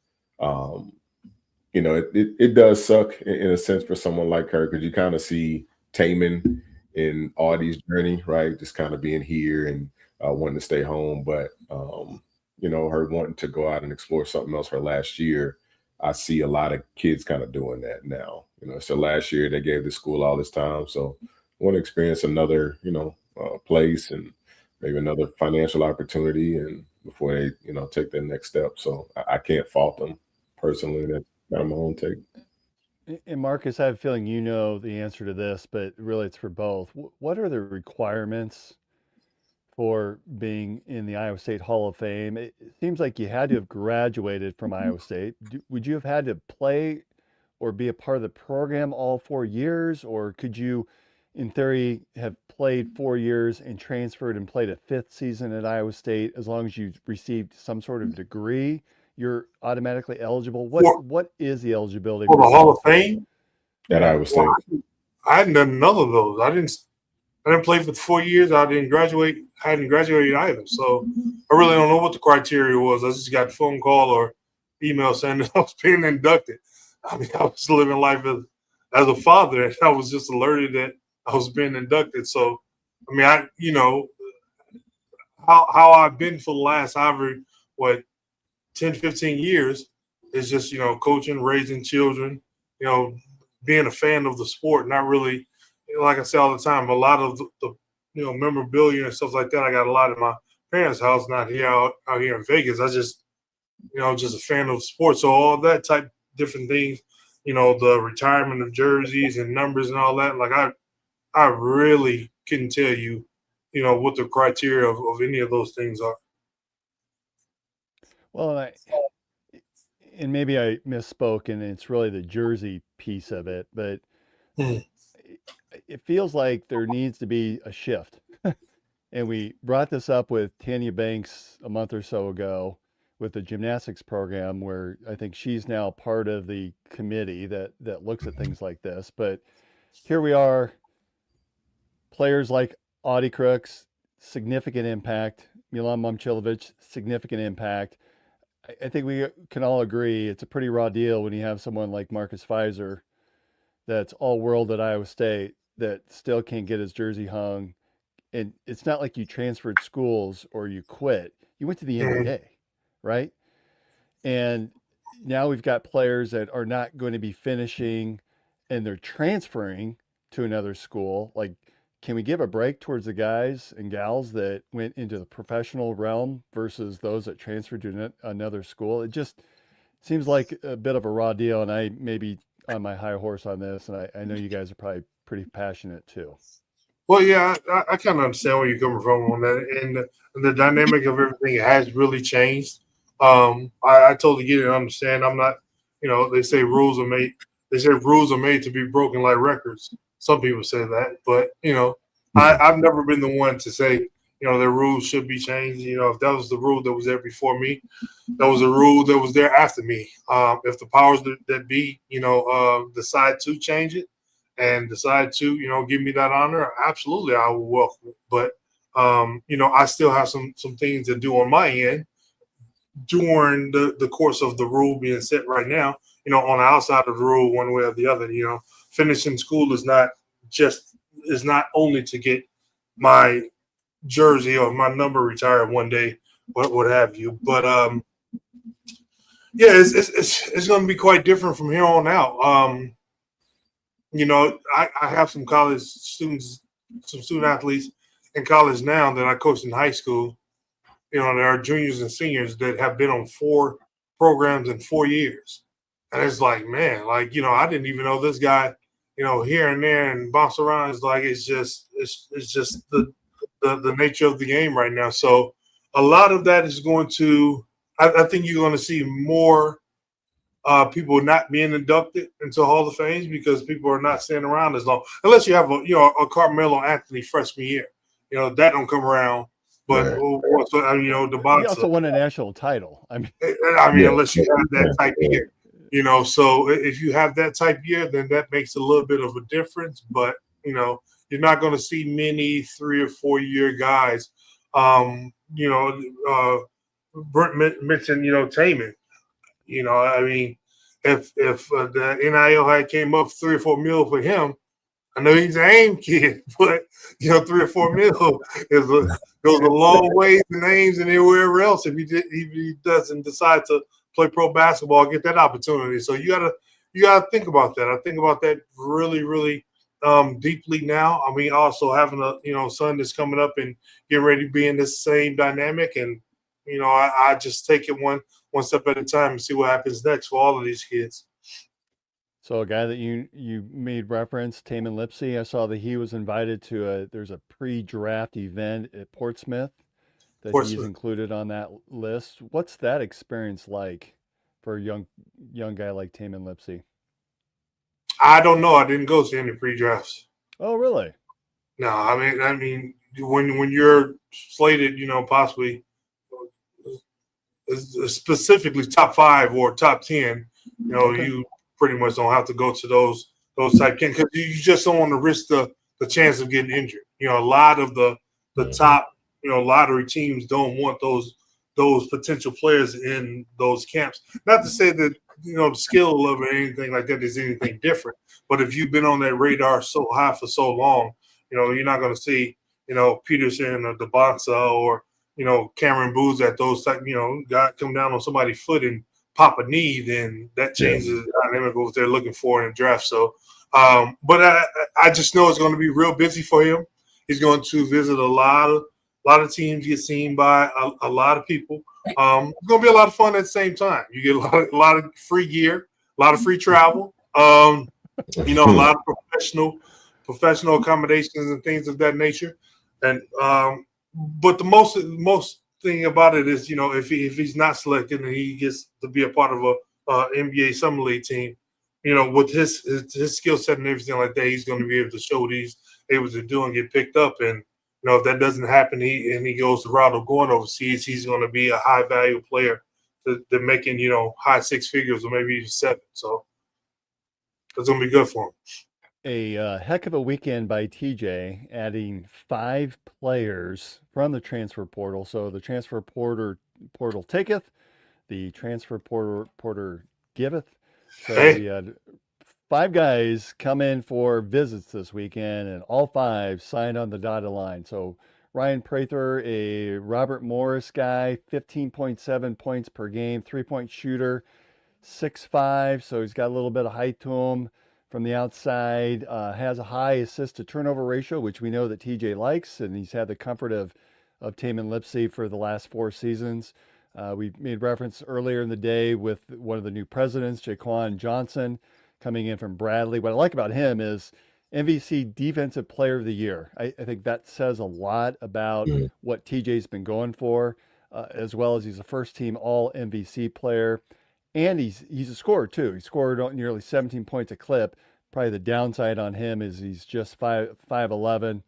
you know, it does suck in a sense for someone like her, because you kind of see Taman in Audie's journey, right? Just kind of being here and wanting to stay home. But, you know, her wanting to go out and explore something else her last year, I see a lot of kids kind of doing that now. You know, so last year they gave the school all this time. So I want to experience another, you know, place and maybe another financial opportunity, and before they, you know, take their next step. So I can't fault them personally. That's kind of my own take. And Marcus, I have a feeling you know the answer to this, but really it's for both. What are the requirements for being in the Iowa State Hall of Fame? It seems like you had to have graduated from Iowa State. Would you have had to play or be a part of the program all 4 years? Or could you, in theory, have played 4 years and transferred and played a fifth season at Iowa State as long as you received some sort of degree? You're automatically eligible. What is the eligibility for the Hall of Fame at Iowa State? I hadn't done none of those. I didn't play for 4 years. I didn't graduate. I hadn't graduated either. So I really don't know what the criteria was. I just got a phone call or email saying that I was being inducted. I mean, I was living life as a father, and I was just alerted that I was being inducted. So, I mean, you know, how I've been for the last 10, 15 years is just, you know, coaching, raising children, you know, being a fan of the sport, not really, you know, like I say all the time, a lot of the you know, memorabilia and stuff like that, I got a lot in my parents' house, not here out here in Vegas. I just, you know, just a fan of the sport. So all that type, different things, you know, the retirement of jerseys and numbers and all that, like I really couldn't tell you, you know, what the criteria of any of those things are. Well, and maybe I misspoke, and it's really the jersey piece of it, but it feels like there needs to be a shift. And we brought this up with Tanya Banks a month or so ago with the gymnastics program, where I think she's now part of the committee that looks at things like this. But here we are, players like Audie Crooks, significant impact, Milan Momcilovic, significant impact. I think we can all agree it's a pretty raw deal when you have someone like Marcus Fizer that's all world at Iowa State that still can't get his jersey hung. And it's not like you transferred schools or you quit. You went to the NBA, right? And now we've got players that are not going to be finishing and they're transferring to another school. Like, can we give a break towards the guys and gals that went into the professional realm versus those that transferred to another school? It just seems like a bit of a raw deal. And I may be on my high horse on this. And I know you guys are probably pretty passionate too. Well, yeah, I kind of understand where you're coming from on that. And the dynamic of everything has really changed. I totally get it and understand. I'm not, they say rules are made. They say rules are made to be broken like records. Some people say that, but I've never been the one to say, the rules should be changed. If that was the rule that was there before me, that was a rule that was there after me. If the powers that be, decide to change it and decide to, give me that honor, absolutely, I will welcome it. But I still have some things to do on my end during the course of the rule being set right now, on the outside of the rule, one way or the other. Finishing school is not only to get my jersey or my number retired one day, what have you. But it's going to be quite different from here on out. I have some college students, some student athletes in college now that I coached in high school. There are juniors and seniors that have been on 4 programs in 4 years. And it's like, man, I didn't even know this guy, here and there and bounce around. It's like, it's just the nature of the game right now. So a lot of that is going to, I think you're going to see more people not being inducted into Hall of Fame because people are not staying around as long, unless you have a Carmelo Anthony freshman year. That don't come around. But the box. He also won a national title. Unless you have that type year, So if you have that type year, then that makes a little bit of a difference. But you're not going to see many 3 or 4 year guys. Brent mentioned Taman. If the NIL had came up 3 or 4 mil for him, I know he's an AIM kid, but 3 or 4 mil goes a long way to names and anywhere else if he doesn't decide to play pro basketball, get that opportunity. So you gotta think about that. I think about that really, really deeply now. Also having a son that's coming up and getting ready to be in this same dynamic, and I just take it one step at a time and see what happens next for all of these kids. So a guy that you made reference, Taman Lipsey, I saw that he was invited to there's a pre-draft event at Portsmouth that he's included on that list. What's that experience like for a young guy like Taman Lipsey? I don't know. I didn't go to any pre-drafts. Oh, really? No, I mean, when you're slated, possibly specifically top 5 or top 10, okay. You pretty much don't have to go to those type games because you just don't want to risk the chance of getting injured. A lot of the top lottery teams don't want those potential players in those camps. Not to say that the skill level or anything like that is anything different, but if you've been on that radar so high for so long, you're not going to see Peterson or DeBonsa or Cameron Booz at those type. Got come down on somebody's foot and pop a knee, then that changes the dynamic of what they're looking for in the draft. So, but I just know it's going to be real busy for him. He's going to visit a lot of teams, get seen by a lot of people. It's going to be a lot of fun at the same time. You get a lot of free gear, a lot of free travel, a lot of professional accommodations and things of that nature. And but the most thing about it is, if he's not selected and he gets to be a part of a NBA Summer League team, with his skill set and everything like that, he's going to be able to show what he's able to do and get picked up. And if that doesn't happen, he goes the route of going overseas, he's going to be a high value player that making high 6 figures or maybe even 7. So it's going to be good for him. A heck of a weekend by TJ, adding 5 players from the transfer portal. So the transfer portal taketh, the transfer porter giveth. So Hey. we had 5 guys come in for visits this weekend, and all 5 signed on the dotted line. So Ryan Prather, a Robert Morris guy, 15.7 points per game, 3-point shooter, 6'5", so he's got a little bit of height to him from the outside, has a high assist to turnover ratio, which we know that TJ likes, and he's had the comfort of Tamin Lipsey for the last 4 seasons. We made reference earlier in the day with one of the new presidents, Jaquan Johnson, coming in from Bradley. What I like about him is MVC Defensive Player of the Year. I think that says a lot about what TJ's been going for, as well as he's a first-team All-MVC player. And he's a scorer, too. He scored nearly 17 points a clip. Probably the downside on him is he's just 5'11".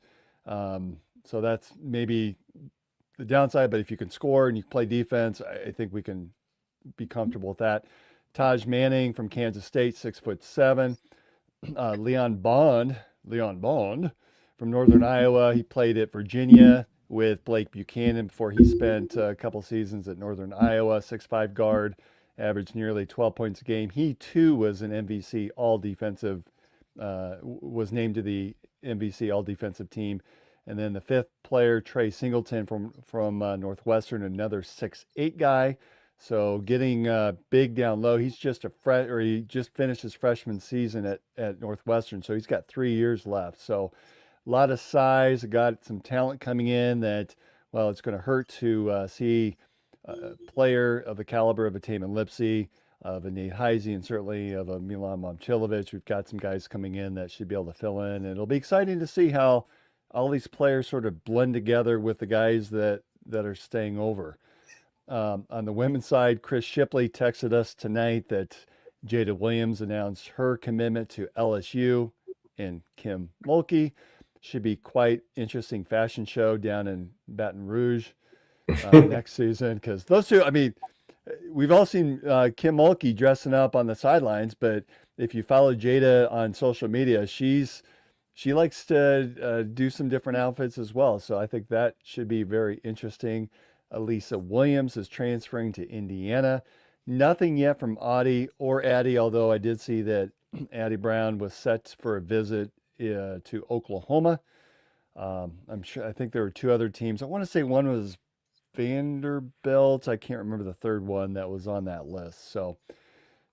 So that's maybe the downside. But if you can score and you play defense, I think we can be comfortable with that. Taj Manning from Kansas State, 6'7". Leon Bond from Northern Iowa. He played at Virginia with Blake Buchanan before he spent a couple seasons at Northern Iowa. 6'5" guard, averaged nearly 12 points a game. He too was an MVC All-Defensive, was named to the MVC All-Defensive team. And then the 5th player, Trey Singleton from Northwestern, another 6'8" guy. So getting big down low. He's just he just finished his freshman season at Northwestern, so he's got 3 years left. So a lot of size, got some talent coming in that, well, it's going to hurt to see a player of the caliber of a Tamin Lipsey, of a Nate Heisey, and certainly of a Milan Momcilovic. We've got some guys coming in that should be able to fill in, and it'll be exciting to see how all these players sort of blend together with the guys that are staying over. On the women's side, Chris Shipley texted us tonight that Jada Williams announced her commitment to LSU, and Kim Mulkey. Should be quite interesting fashion show down in Baton Rouge next season, because those two, I mean, we've all seen Kim Mulkey dressing up on the sidelines, but if you follow Jada on social media, she likes to do some different outfits as well. So I think that should be very interesting. Elisa Williams is transferring to Indiana. Nothing yet from Audie or Addie, although I did see that Addie Brown was set for a visit to Oklahoma. I think there were 2 other teams. I want to say one was Vanderbilt. I can't remember the third one that was on that list. So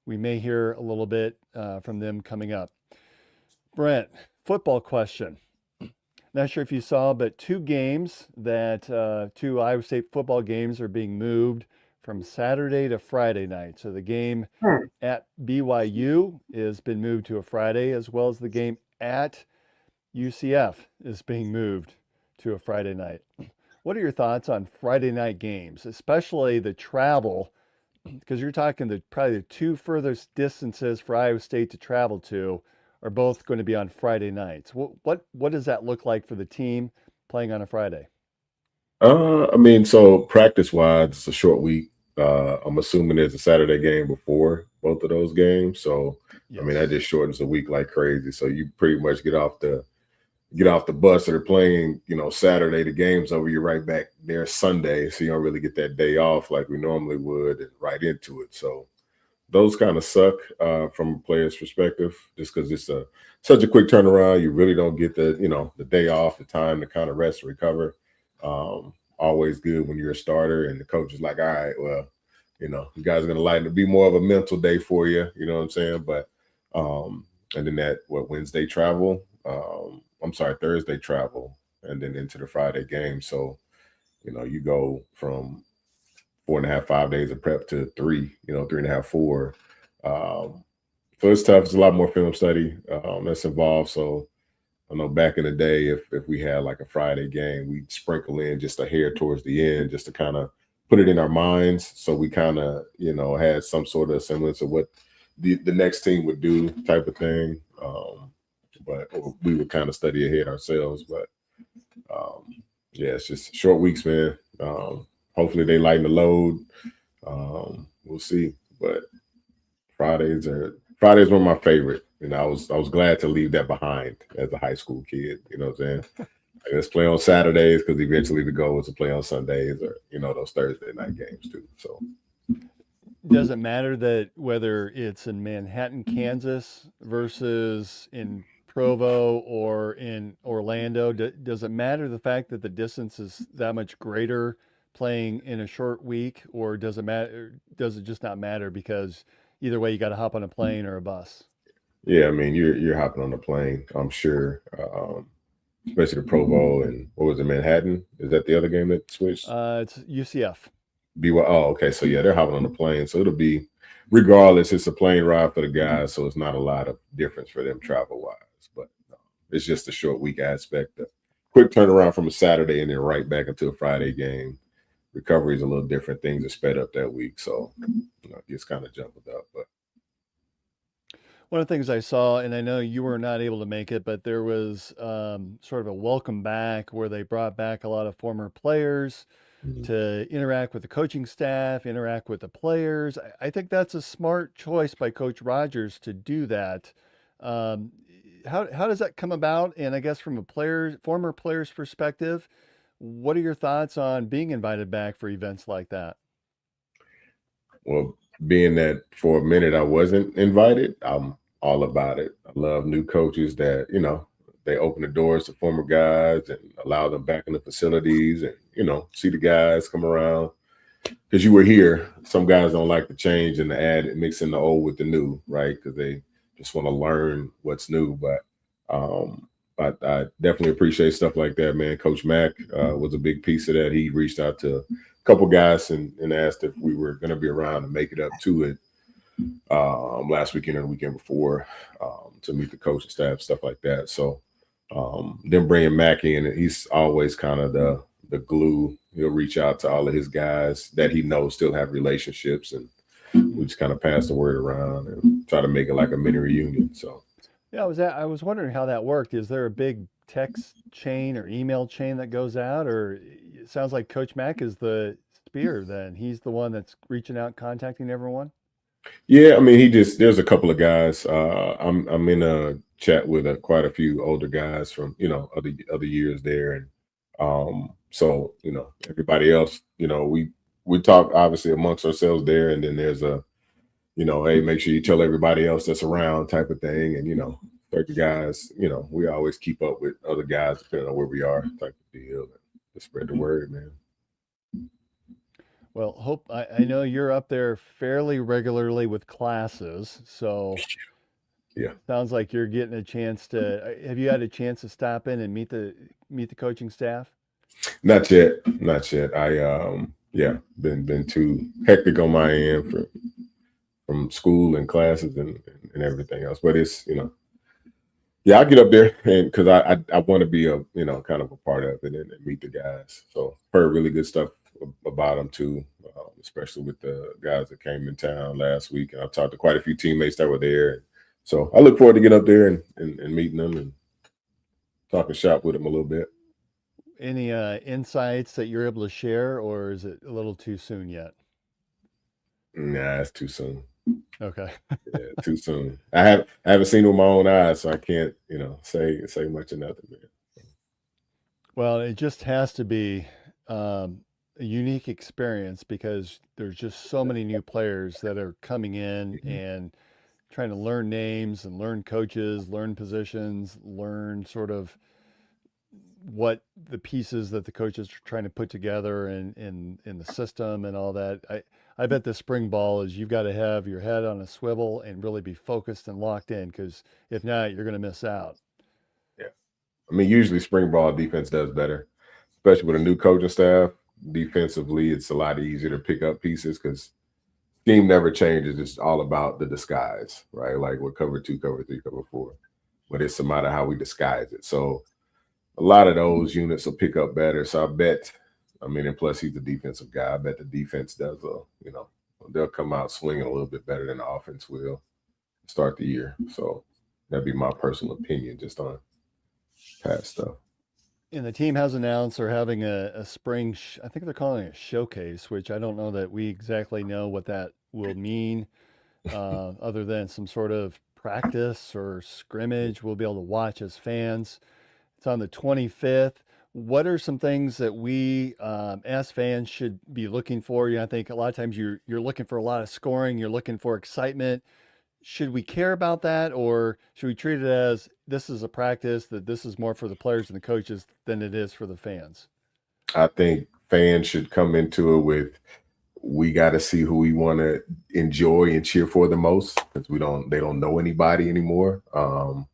we may hear a little bit from them coming up. Brent, football question. Not sure if you saw, but 2 games that 2 Iowa State football games are being moved from Saturday to Friday night. So the game at BYU has been moved to a Friday, as well as the game at UCF is being moved to a Friday night. What are your thoughts on Friday night games, especially the travel? Because you're talking probably the 2 furthest distances for Iowa State to travel to are both going to be on Friday nights. What does that look like for the team playing on a Friday? I mean, so practice-wise, it's a short week. I'm assuming there's a Saturday game before both of those games. So, yes. I mean, that just shortens a week like crazy. So you pretty much get off the bus, or playing, Saturday, the game's over, you're right back there Sunday. So you don't really get that day off like we normally would, and right into it. So those kind of suck from a player's perspective, just because it's such a quick turnaround. You really don't get the day off, the time to kind of rest and recover. Always good when you're a starter and the coach is like, all right, well, you guys are going to lighten it, be more of a mental day for you. You know what I'm saying? But, and then Thursday travel, and then into the Friday game. So, you go from 4.5, 5 days of prep to 3, 3.5, 4. So it's tough. It's a lot more film study that's involved. So I know back in the day, if we had like a Friday game, we'd sprinkle in just a hair towards the end just to kind of put it in our minds. So we kind of, had some sort of semblance of what the next team would do type of thing. But we would kind of study ahead ourselves. But yeah, it's just short weeks, man. Hopefully they lighten the load. We'll see. But Fridays are one of my favorite. I was glad to leave that behind as a high school kid. You know what I'm saying? Let's play on Saturdays, because eventually the goal was to play on Sundays, or those Thursday night games too. So does it matter that whether it's in Manhattan, Kansas versus in Provo or in Orlando, does it matter the fact that the distance is that much greater playing in a short week, or does it matter? Does it just not matter because either way you got to hop on a plane or a bus? Yeah, I mean, you're hopping on the plane, I'm sure. Especially the Provo and what was it, Manhattan? Is that the other game that switched? It's UCF. Oh, okay. So yeah, they're hopping on the plane. So it'll be, regardless, it's a plane ride for the guys, so it's not a lot of difference for them travel wise. But it's just a short week aspect. The quick turnaround from a Saturday and then right back into a Friday game. Recovery is a little different. Things are sped up that week, so it gets kind of jumbled up. But one of the things I saw, and I know you were not able to make it, but there was sort of a welcome back where they brought back a lot of former players to interact with the coaching staff, interact with the players. I think that's a smart choice by Coach Rogers to do that. How does that come about? And I guess from a former player's perspective, what are your thoughts on being invited back for events like that? Well, being that for a minute I wasn't invited, I'm all about it. I love new coaches that, they open the doors to former guys and allow them back in the facilities and, see the guys come around. Because you were here, some guys don't like the change and the add and mixing the old with the new, right? Because they just want to learn what's new. But I definitely appreciate stuff like that, man. Coach Mack was a big piece of that. He reached out to a couple guys and asked if we were going to be around to make it up to it last weekend or the weekend before to meet the coaching staff, stuff like that. So then bringing Mack in, he's always kind of the glue. He'll reach out to all of his guys that he knows still have relationships, and we just kind of pass the word around and try to make it like a mini reunion. So yeah, I was wondering how that worked. Is there a big text chain or email chain that goes out, or it sounds like Coach Mack is the spear then? He's the one that's reaching out, contacting everyone? Yeah, I mean, there's a couple of guys. I'm in a chat with quite a few older guys from, other years there. And so, everybody else, we talk obviously amongst ourselves there. And then there's hey, make sure you tell everybody else that's around type of thing. And, 30 guys, we always keep up with other guys depending on where we are type of deal. And just spread the word, man. Well, I know you're up there fairly regularly with classes, so yeah, sounds like you're getting a chance to. Have you had a chance to stop in and meet the coaching staff? Not yet. I been too hectic on my end from school and classes and everything else. But it's I get up there and because I want to be kind of a part of it and meet the guys. So heard really good stuff about them too, especially with the guys that came in town last week. And I've talked to quite a few teammates that were there. So I look forward to getting up there and meeting them and talking shop with them a little bit. Any insights that you're able to share, or is it a little too soon yet? Nah, it's too soon. Okay. Yeah, too soon. I haven't seen it with my own eyes, so I can't, say much of nothing, man. Well, it just has to be a unique experience because there's just so many new players that are coming in and trying to learn names and learn coaches, learn positions, learn sort of what the pieces that the coaches are trying to put together in the system and all that. I bet the spring ball is you've got to have your head on a swivel and really be focused and locked in, because if not, you're going to miss out. Yeah. I mean, usually spring ball defense does better, especially with a new coaching staff. Defensively, it's a lot easier to pick up pieces because scheme never changes. It's all about the disguise, right? Like with cover 2, cover 3, cover 4. But it's a matter of how we disguise it. So a lot of those units will pick up better. So I bet, and plus he's the defensive guy. I bet the defense does, they'll come out swinging a little bit better than the offense will start the year. So that'd be my personal opinion just on past stuff. And the team has announced they're having a spring, I think they're calling it a showcase, which I don't know that we exactly know what that will mean, other than some sort of practice or scrimmage we'll be able to watch as fans. It's on the 25th. what are some things that we as fans should be looking for? I think a lot of times you're looking for a lot of scoring, you're looking for excitement. Should we care about that, or should we treat it as this is a practice, that this is more for the players and the coaches than it is for the fans? I think fans should come into it with, we got to see who we want to enjoy and cheer for the most, because they don't know anybody anymore. So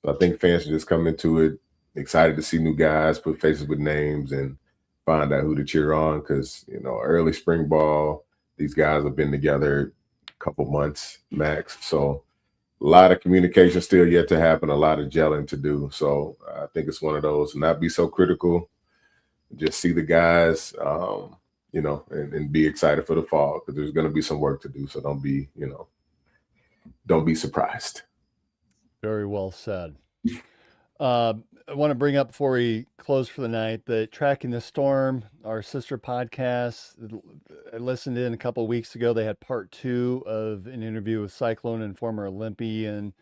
I think fans should just come into it excited to see new guys, put faces with names, and find out who to cheer on. Because early spring ball, these guys have been together a couple months max, so a lot of communication still yet to happen, a lot of gelling to do. So I think it's one of those, not be so critical, just see the guys, and be excited for the fall, because there's going to be some work to do. So don't be surprised. Very well said. I want to bring up before we close for the night that Tracking the Storm, our sister podcast, I listened in a couple of weeks ago. They had part 2 of an interview with Cyclone and former Olympian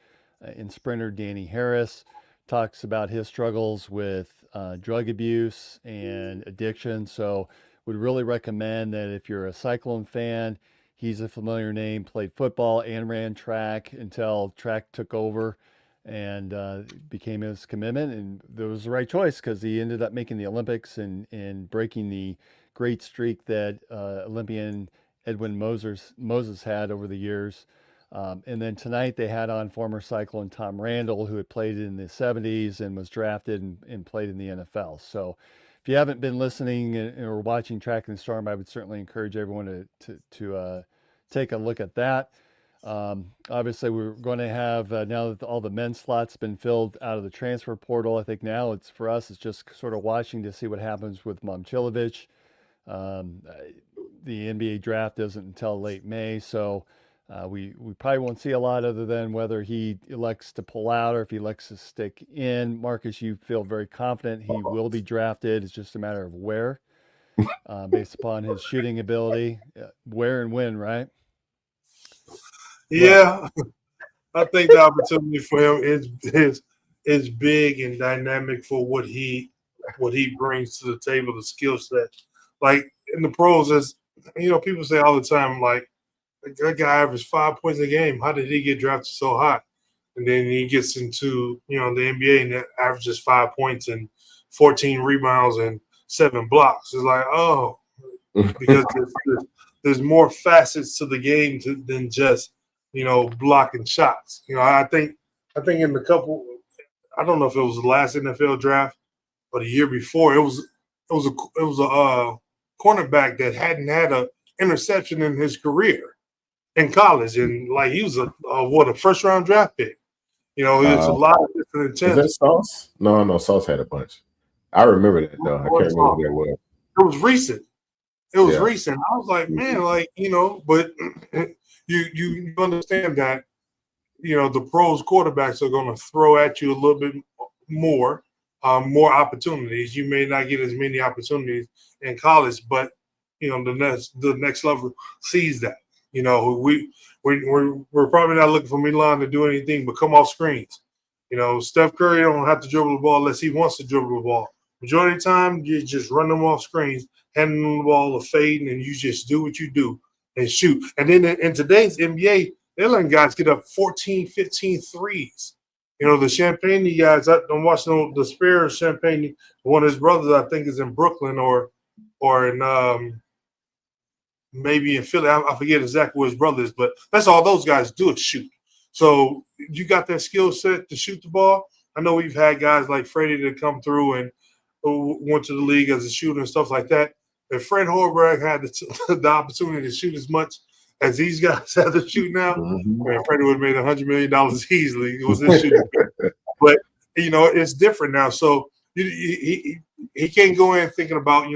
and sprinter Danny Harris. Talks about his struggles with drug abuse and addiction. So would really recommend that if you're a Cyclone fan, he's a familiar name, played football and ran track until track took over and became his commitment. And there was the right choice, because he ended up making the Olympics and breaking the great streak that Olympian Edwin Moses had over the years. And then tonight they had on former Cyclone Tom Randall, who had played in the 70s and was drafted and played in the NFL. So if you haven't been listening or watching Tracking the Storm, I would certainly encourage everyone to take a look at that. Obviously, we're going to have, now that all the men's slots been filled out of the transfer portal, I think now it's just sort of watching to see what happens with Momcilovic. The NBA draft isn't until late May, so we probably won't see a lot other than whether he elects to pull out or if he elects to stick in. Marcus, you feel very confident he will be drafted. It's just a matter of where, based upon his shooting ability, where and when, right? Yeah, I think the opportunity for him is big and dynamic for what he brings to the table, the skill set. Like in the pros, as people say all the time, like, that guy averaged 5 points a game. How did he get drafted so high? And then he gets into the NBA and that averages 5 points and 14 rebounds and 7 blocks. It's like, oh, because there's more facets to the game than just blocking shots. I think in the couple, I don't know if it was the last NFL draft or the year before, it was a cornerback that hadn't had a interception in his career in college, and like he was a first round draft pick. It's a lot of different intents. Is that Sauce? No, Sauce had a bunch. I remember that though. I can't remember what that was. It was recent. It was recent. I was like, man, but you understand that the pros quarterbacks are going to throw at you a little bit more opportunities. You may not get as many opportunities in college, but the next level sees that. We're probably not looking for Milan to do anything but come off screens. Steph Curry don't have to dribble the ball unless he wants to dribble the ball. Majority of the time, you just run them off screens, handing them the ball or fading, and you just do what you do and shoot. And then in today's NBA, they're letting guys get up 14, 15 threes. The Champagne guys, I'm watching the Spears Champagne, one of his brothers, I think, is in Brooklyn or in maybe in Philly. I forget exactly where his brother is, but that's all those guys do is shoot. So you got that skill set to shoot the ball. I know we've had guys like Freddie that come through and who went to the league as a shooter and stuff like that. If Fred Hoiberg had the opportunity to shoot as much as these guys have to shoot now, man, Freddie would have made $100 million easily. It was his shooting. But, it's different now. So he can't go in thinking about,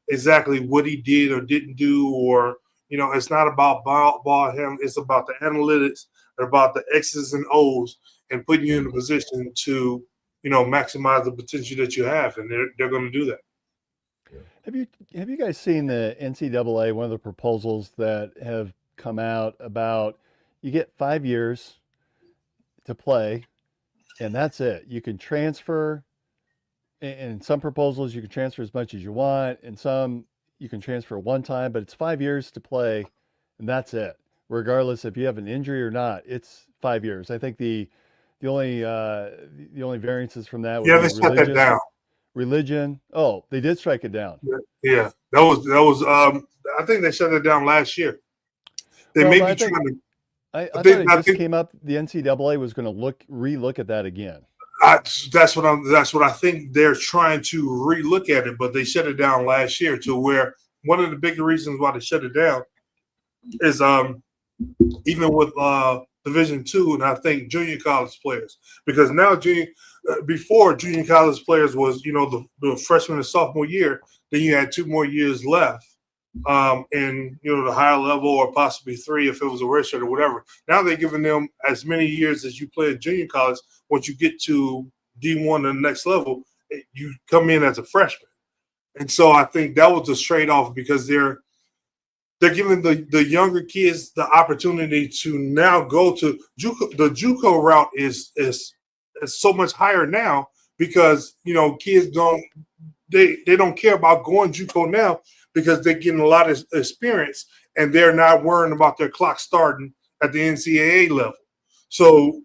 exactly what he did or didn't do, or it's not about ball him. It's about the analytics, about the X's and O's, and putting you in a position to maximize the potential that you have, and they're going to do that. Have you guys seen the NCAA, one of the proposals that have come out about you get 5 years to play, and that's it. You can transfer in some proposals you can transfer as much as you want, and some you can transfer one time, but it's 5 years to play, and that's it. Regardless if you have an injury or not, it's 5 years. I think the only variances from that would Yeah, be they shut that down. religion. Oh, they did strike it down. Yeah, that was. I think they shut it down last year. They Well, may but be I think- trying to. I thought think- it I just think- came up. The NCAA was going to relook at that again. That's what I think they're trying to relook at it, but they shut it down last year to where one of the bigger reasons why they shut it down is even with Division II, and I think junior college players, because now before junior college players was the freshman and sophomore year, then you had 2 more years left in the higher level, or possibly 3 if it was a redshirt or whatever. Now they're giving them as many years as you play at junior college. Once you get to D1 to the next level, you come in as a freshman. And so I think that was a straight off, because they're giving the younger kids the opportunity to now go to JUCO. The JUCO route is so much higher now, because kids don't care about going JUCO now, because they're getting a lot of experience and they're not worrying about their clock starting at the NCAA level. So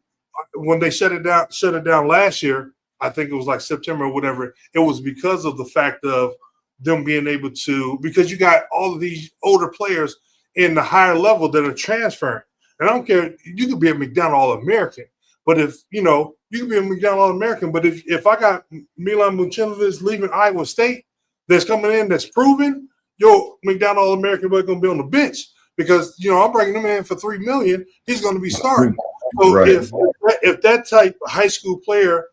when they shut it down last year, I think it was like September or whatever, it was because of the fact of them being able to, because you got all of these older players in the higher level that are transferring. And I don't care, you could be a McDonald All-American, but if, you could be a McDonald All-American, but if I got Milan Vucinovic leaving Iowa State that's coming in that's proven, your McDonald All-American boy going to be on the bench, because, I'm bringing him in for $3 million, he's going to be starting. So Right. if that type of high school player,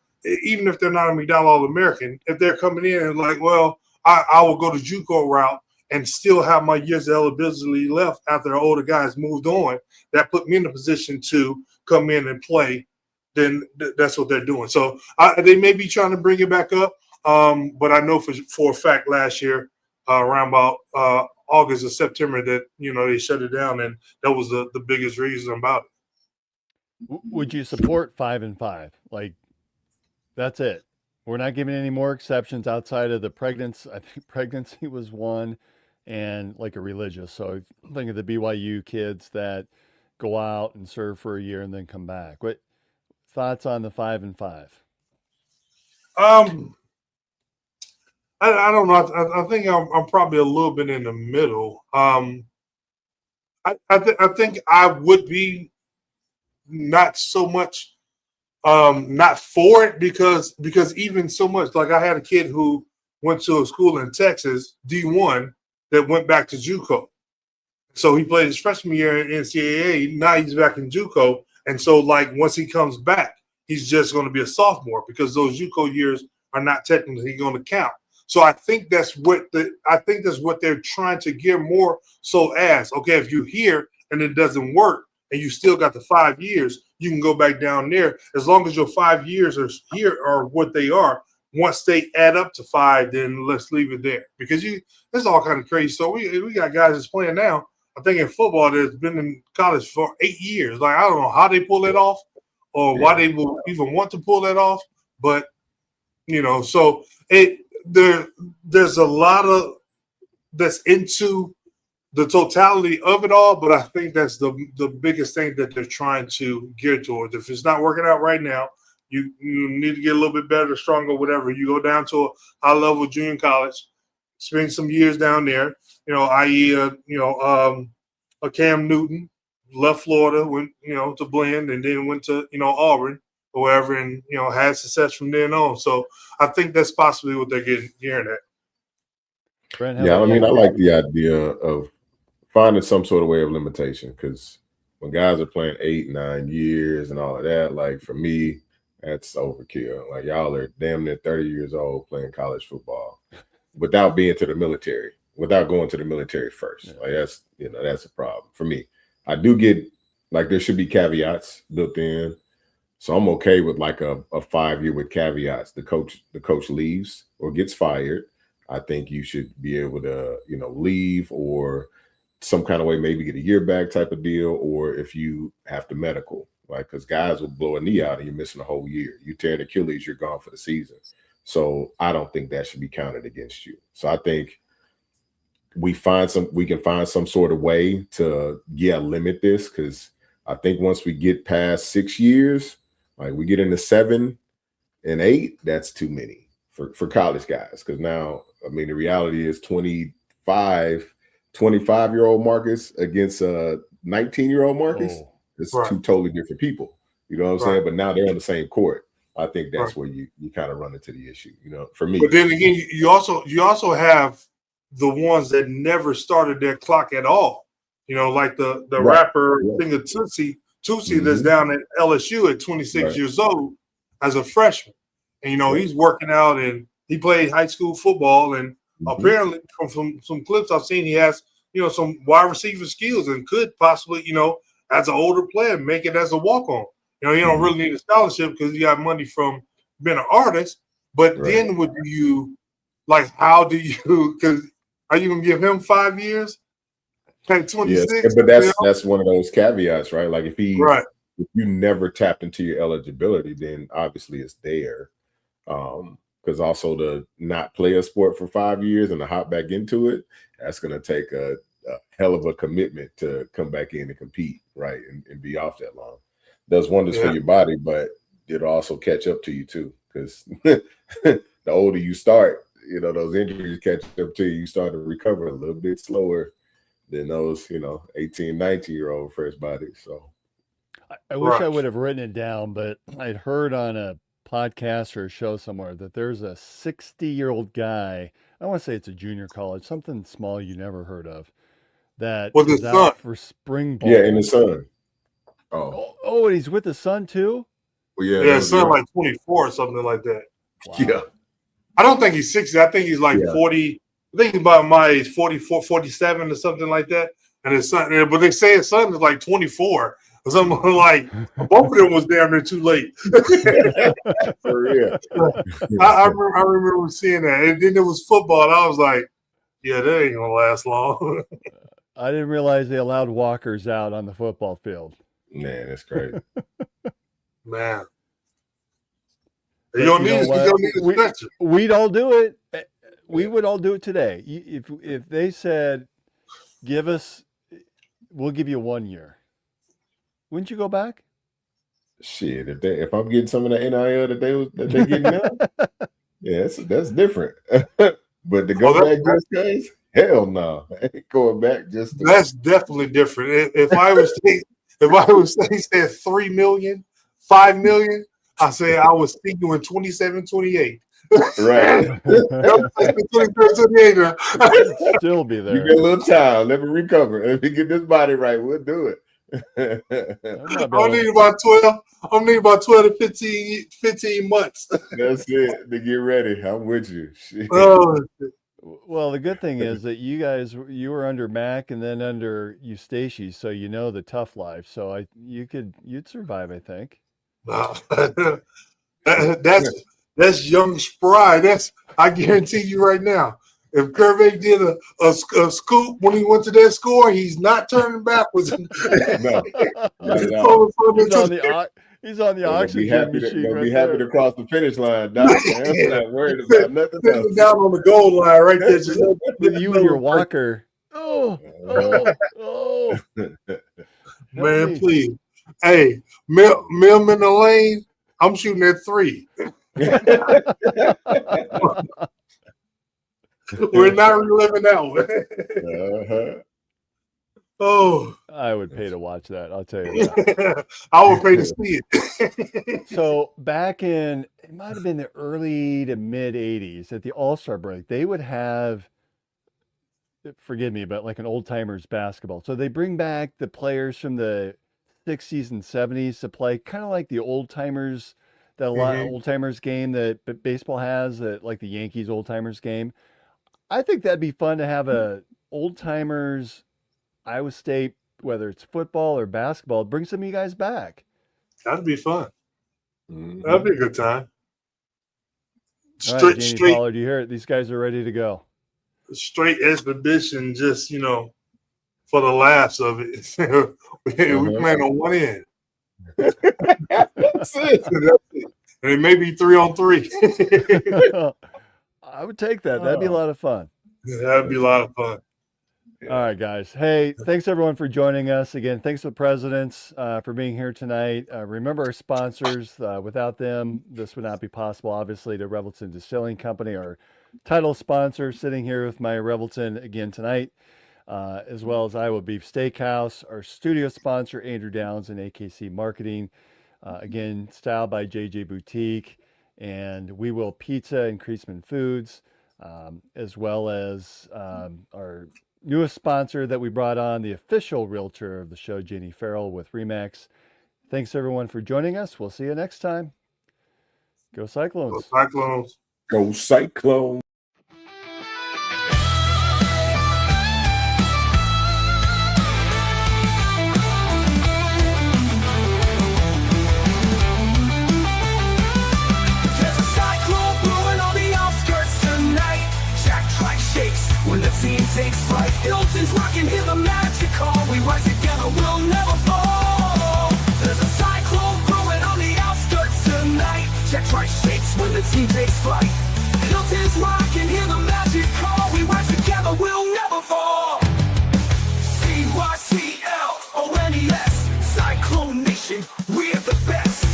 even if they're not a McDonald All-American, if they're coming in and like, well, I will go to JUCO route and still have my years of eligibility left after the older guys moved on, that put me in a position to come in and play, then that's what they're doing. So they may be trying to bring it back up, but I know for a fact last year, around about August or September, that they shut it down, and that was the biggest reason about it. Would you support 5 and 5? Like, that's it. We're not giving any more exceptions outside of the pregnancy. I think pregnancy was one, and like a religious. So think of the BYU kids that go out and serve for a year and then come back. What thoughts on the 5 and 5? I don't know. I think I'm probably a little bit in the middle. I think I would be not so much not for it, because even so much, like I had a kid who went to a school in Texas, D1, that went back to JUCO. So he played his freshman year in NCAA. Now he's back in JUCO, and so like once he comes back, he's just going to be a sophomore, because those JUCO years are not technically going to count. So I think that's what they're trying to gear more so as, okay, if you're here and it doesn't work and you still got the 5 years, you can go back down there. As long as your 5 years are here are what they are, once they add up to 5, then let's leave it there. Because there's all kind of crazy. So we got guys that's playing now, I think in football, that's been in college for 8 years. Like, I don't know how they pull that off or why they will even want to pull that off. But, so there's a lot of that's into the totality of it all, but I think that's the biggest thing that they're trying to gear towards. If it's not working out right now, you need to get a little bit better, stronger, whatever. You go down to a high level junior college, spend some years down there, i.e., a Cam Newton left Florida, went, to Blinn, and then went to, Auburn or wherever, and, had success from then on. So I think that's possibly what they're gearing at. Brent, Yeah, I mean, I like the idea of finding some sort of way of limitation, because when guys are playing 8, 9 years and all of that, like for me, that's overkill. Like y'all are damn near 30 years old playing college football without being to the military, without going to the military first. Like that's a problem for me. I do get like there should be caveats built in. So I'm okay with like a 5 year with caveats. The coach leaves or gets fired. I think you should be able to, leave or some kind of way, maybe get a year back type of deal. Or if you have to medical, like, because guys will blow a knee out and you're missing a whole year. You tear an Achilles, you're gone for the season. So I don't think that should be counted against you. So I think we can find some sort of way to limit this, because I think once we get past 6 years, like we get into 7 and 8, that's too many for college guys. Because now, I mean, the reality is 25-year-old Marcus against 19-year-old Marcus. It's two totally different people. You know what I'm saying? But now they're on the same court. I think that's where you kind of run into the issue, you know, for me. But then again, you also have the ones that never started their clock at all. You know, like the rapper thing of Tootsie that's down at LSU at 26 years old as a freshman. And, you know, he's working out and he played high school football. And apparently from some clips I've seen, he has, you know, some wide receiver skills and could possibly, you know, as an older player, make it as a walk-on. You know, you don't really need a scholarship because you got money from being an artist. But then would you, like, how do you, because are you going to give him 5 years? At 26? Yes, but that's one of those caveats, right? Like if you never tapped into your eligibility, then obviously it's there. Because also to not play a sport for 5 years and to hop back into it, that's going to take a hell of a commitment to come back in and compete, right? And be off that long. Does wonders for your body, but it'll also catch up to you too. Because the older you start, you know, those injuries catch up to you. You start to recover a little bit slower than those, you know, 18, 19-year-old fresh bodies. So I wish I would have written it down, but I'd heard on a podcast or a show somewhere that there's a 60-year-old guy. I don't want to say it's a junior college, something small you never heard of, that is out for spring ball. Yeah, in the sun. Oh, and he's with the son too? Well, yeah, his son like 24 or something like that. Wow. Yeah. I don't think he's 60. I think he's like 40. I think he's about my age, 44, 47 or something like that. And his son, but they say his son is like 24 or something like both of them was damn near too late. For real. I remember seeing that. And then it was football. And I was like, yeah, that ain't going to last long. I didn't realize they allowed walkers out on the football field. Man, that's great. Man. You don't need a stretcher. We'd all do it. We would all do it today. If they said, we'll give you 1 year, wouldn't you go back? Shit, if I'm getting some of the NIL that they getting now, yeah, that's different. But to go back just because, hell no, I ain't going back just. That's definitely different. If I was saying 3 million, 5 million, I say I was see you in 27, 28. Right. Still be there. You get a little time. Let me recover. Let me get this body right. We'll do it. I need about 12 to 15 months. That's it. To get ready. I'm with you. Shit. Well, the good thing is that you were under Mac and then under Eustace, so you know the tough life. So you'd survive, I think. That's young spry. I guarantee you right now. If Curvey did a scoop when he went to that score, he's not turning backwards. No. He's on the oxygen machine. They'll be happy to cross the finish line. Doc. I'm not worried about nothing else. Down on the goal line right there. Just with you and your walker. Man, please. Hey, Milm in the lane, I'm shooting at 3. We're not reliving that one. Oh, I would pay to watch that. I'll tell you that. I would pay to see it. So back in, it might have been the early to mid 80s at the All-Star break, they would have, forgive me, but like an old timers basketball. So they bring back the players from the 60s and 70s to play kind of like the old timers, that a lot of old timers game that baseball has, like the Yankees old timers game. I think that'd be fun to have a old timers Iowa State, whether it's football or basketball, bring some of you guys back. That'd be fun. That'd be a good time. Straight. Pollard, you hear it? These guys are ready to go. Straight expedition, just for the laughs of it. We plan on one end. That's it. and it may be 3-on-3. I would take that. That'd be a lot of fun. That'd be a lot of fun. All right, guys. Hey, thanks everyone for joining us. Again, thanks to the presidents for being here tonight. Remember our sponsors. Without them, this would not be possible. Obviously, the Revelton Distilling Company, our title sponsor, sitting here with my Revelton again tonight, as well as Iowa Beef Steakhouse, our studio sponsor, Andrew Downs and AKC Marketing. Again, styled by JJ Boutique and We Will Pizza and Creasman Foods, as well as our newest sponsor that we brought on, the official realtor of the show, Jenny Farrell with RE/MAX. Thanks everyone for joining us. We'll see you next time. Go Cyclones. Go Cyclones. Go Cyclones. There's a cyclone brewing on the outskirts tonight. Jack Trice shakes when the team takes flight. Hilton's rocking, hear the magic call. We rise together, we'll never fall. There's a cyclone brewing on the outskirts tonight. Jack Trice shakes when the team takes flight. Hilton's rocking, hear the magic call. We rise together, we'll never fall. CYCLONES, Cyclone Nation, we're the best.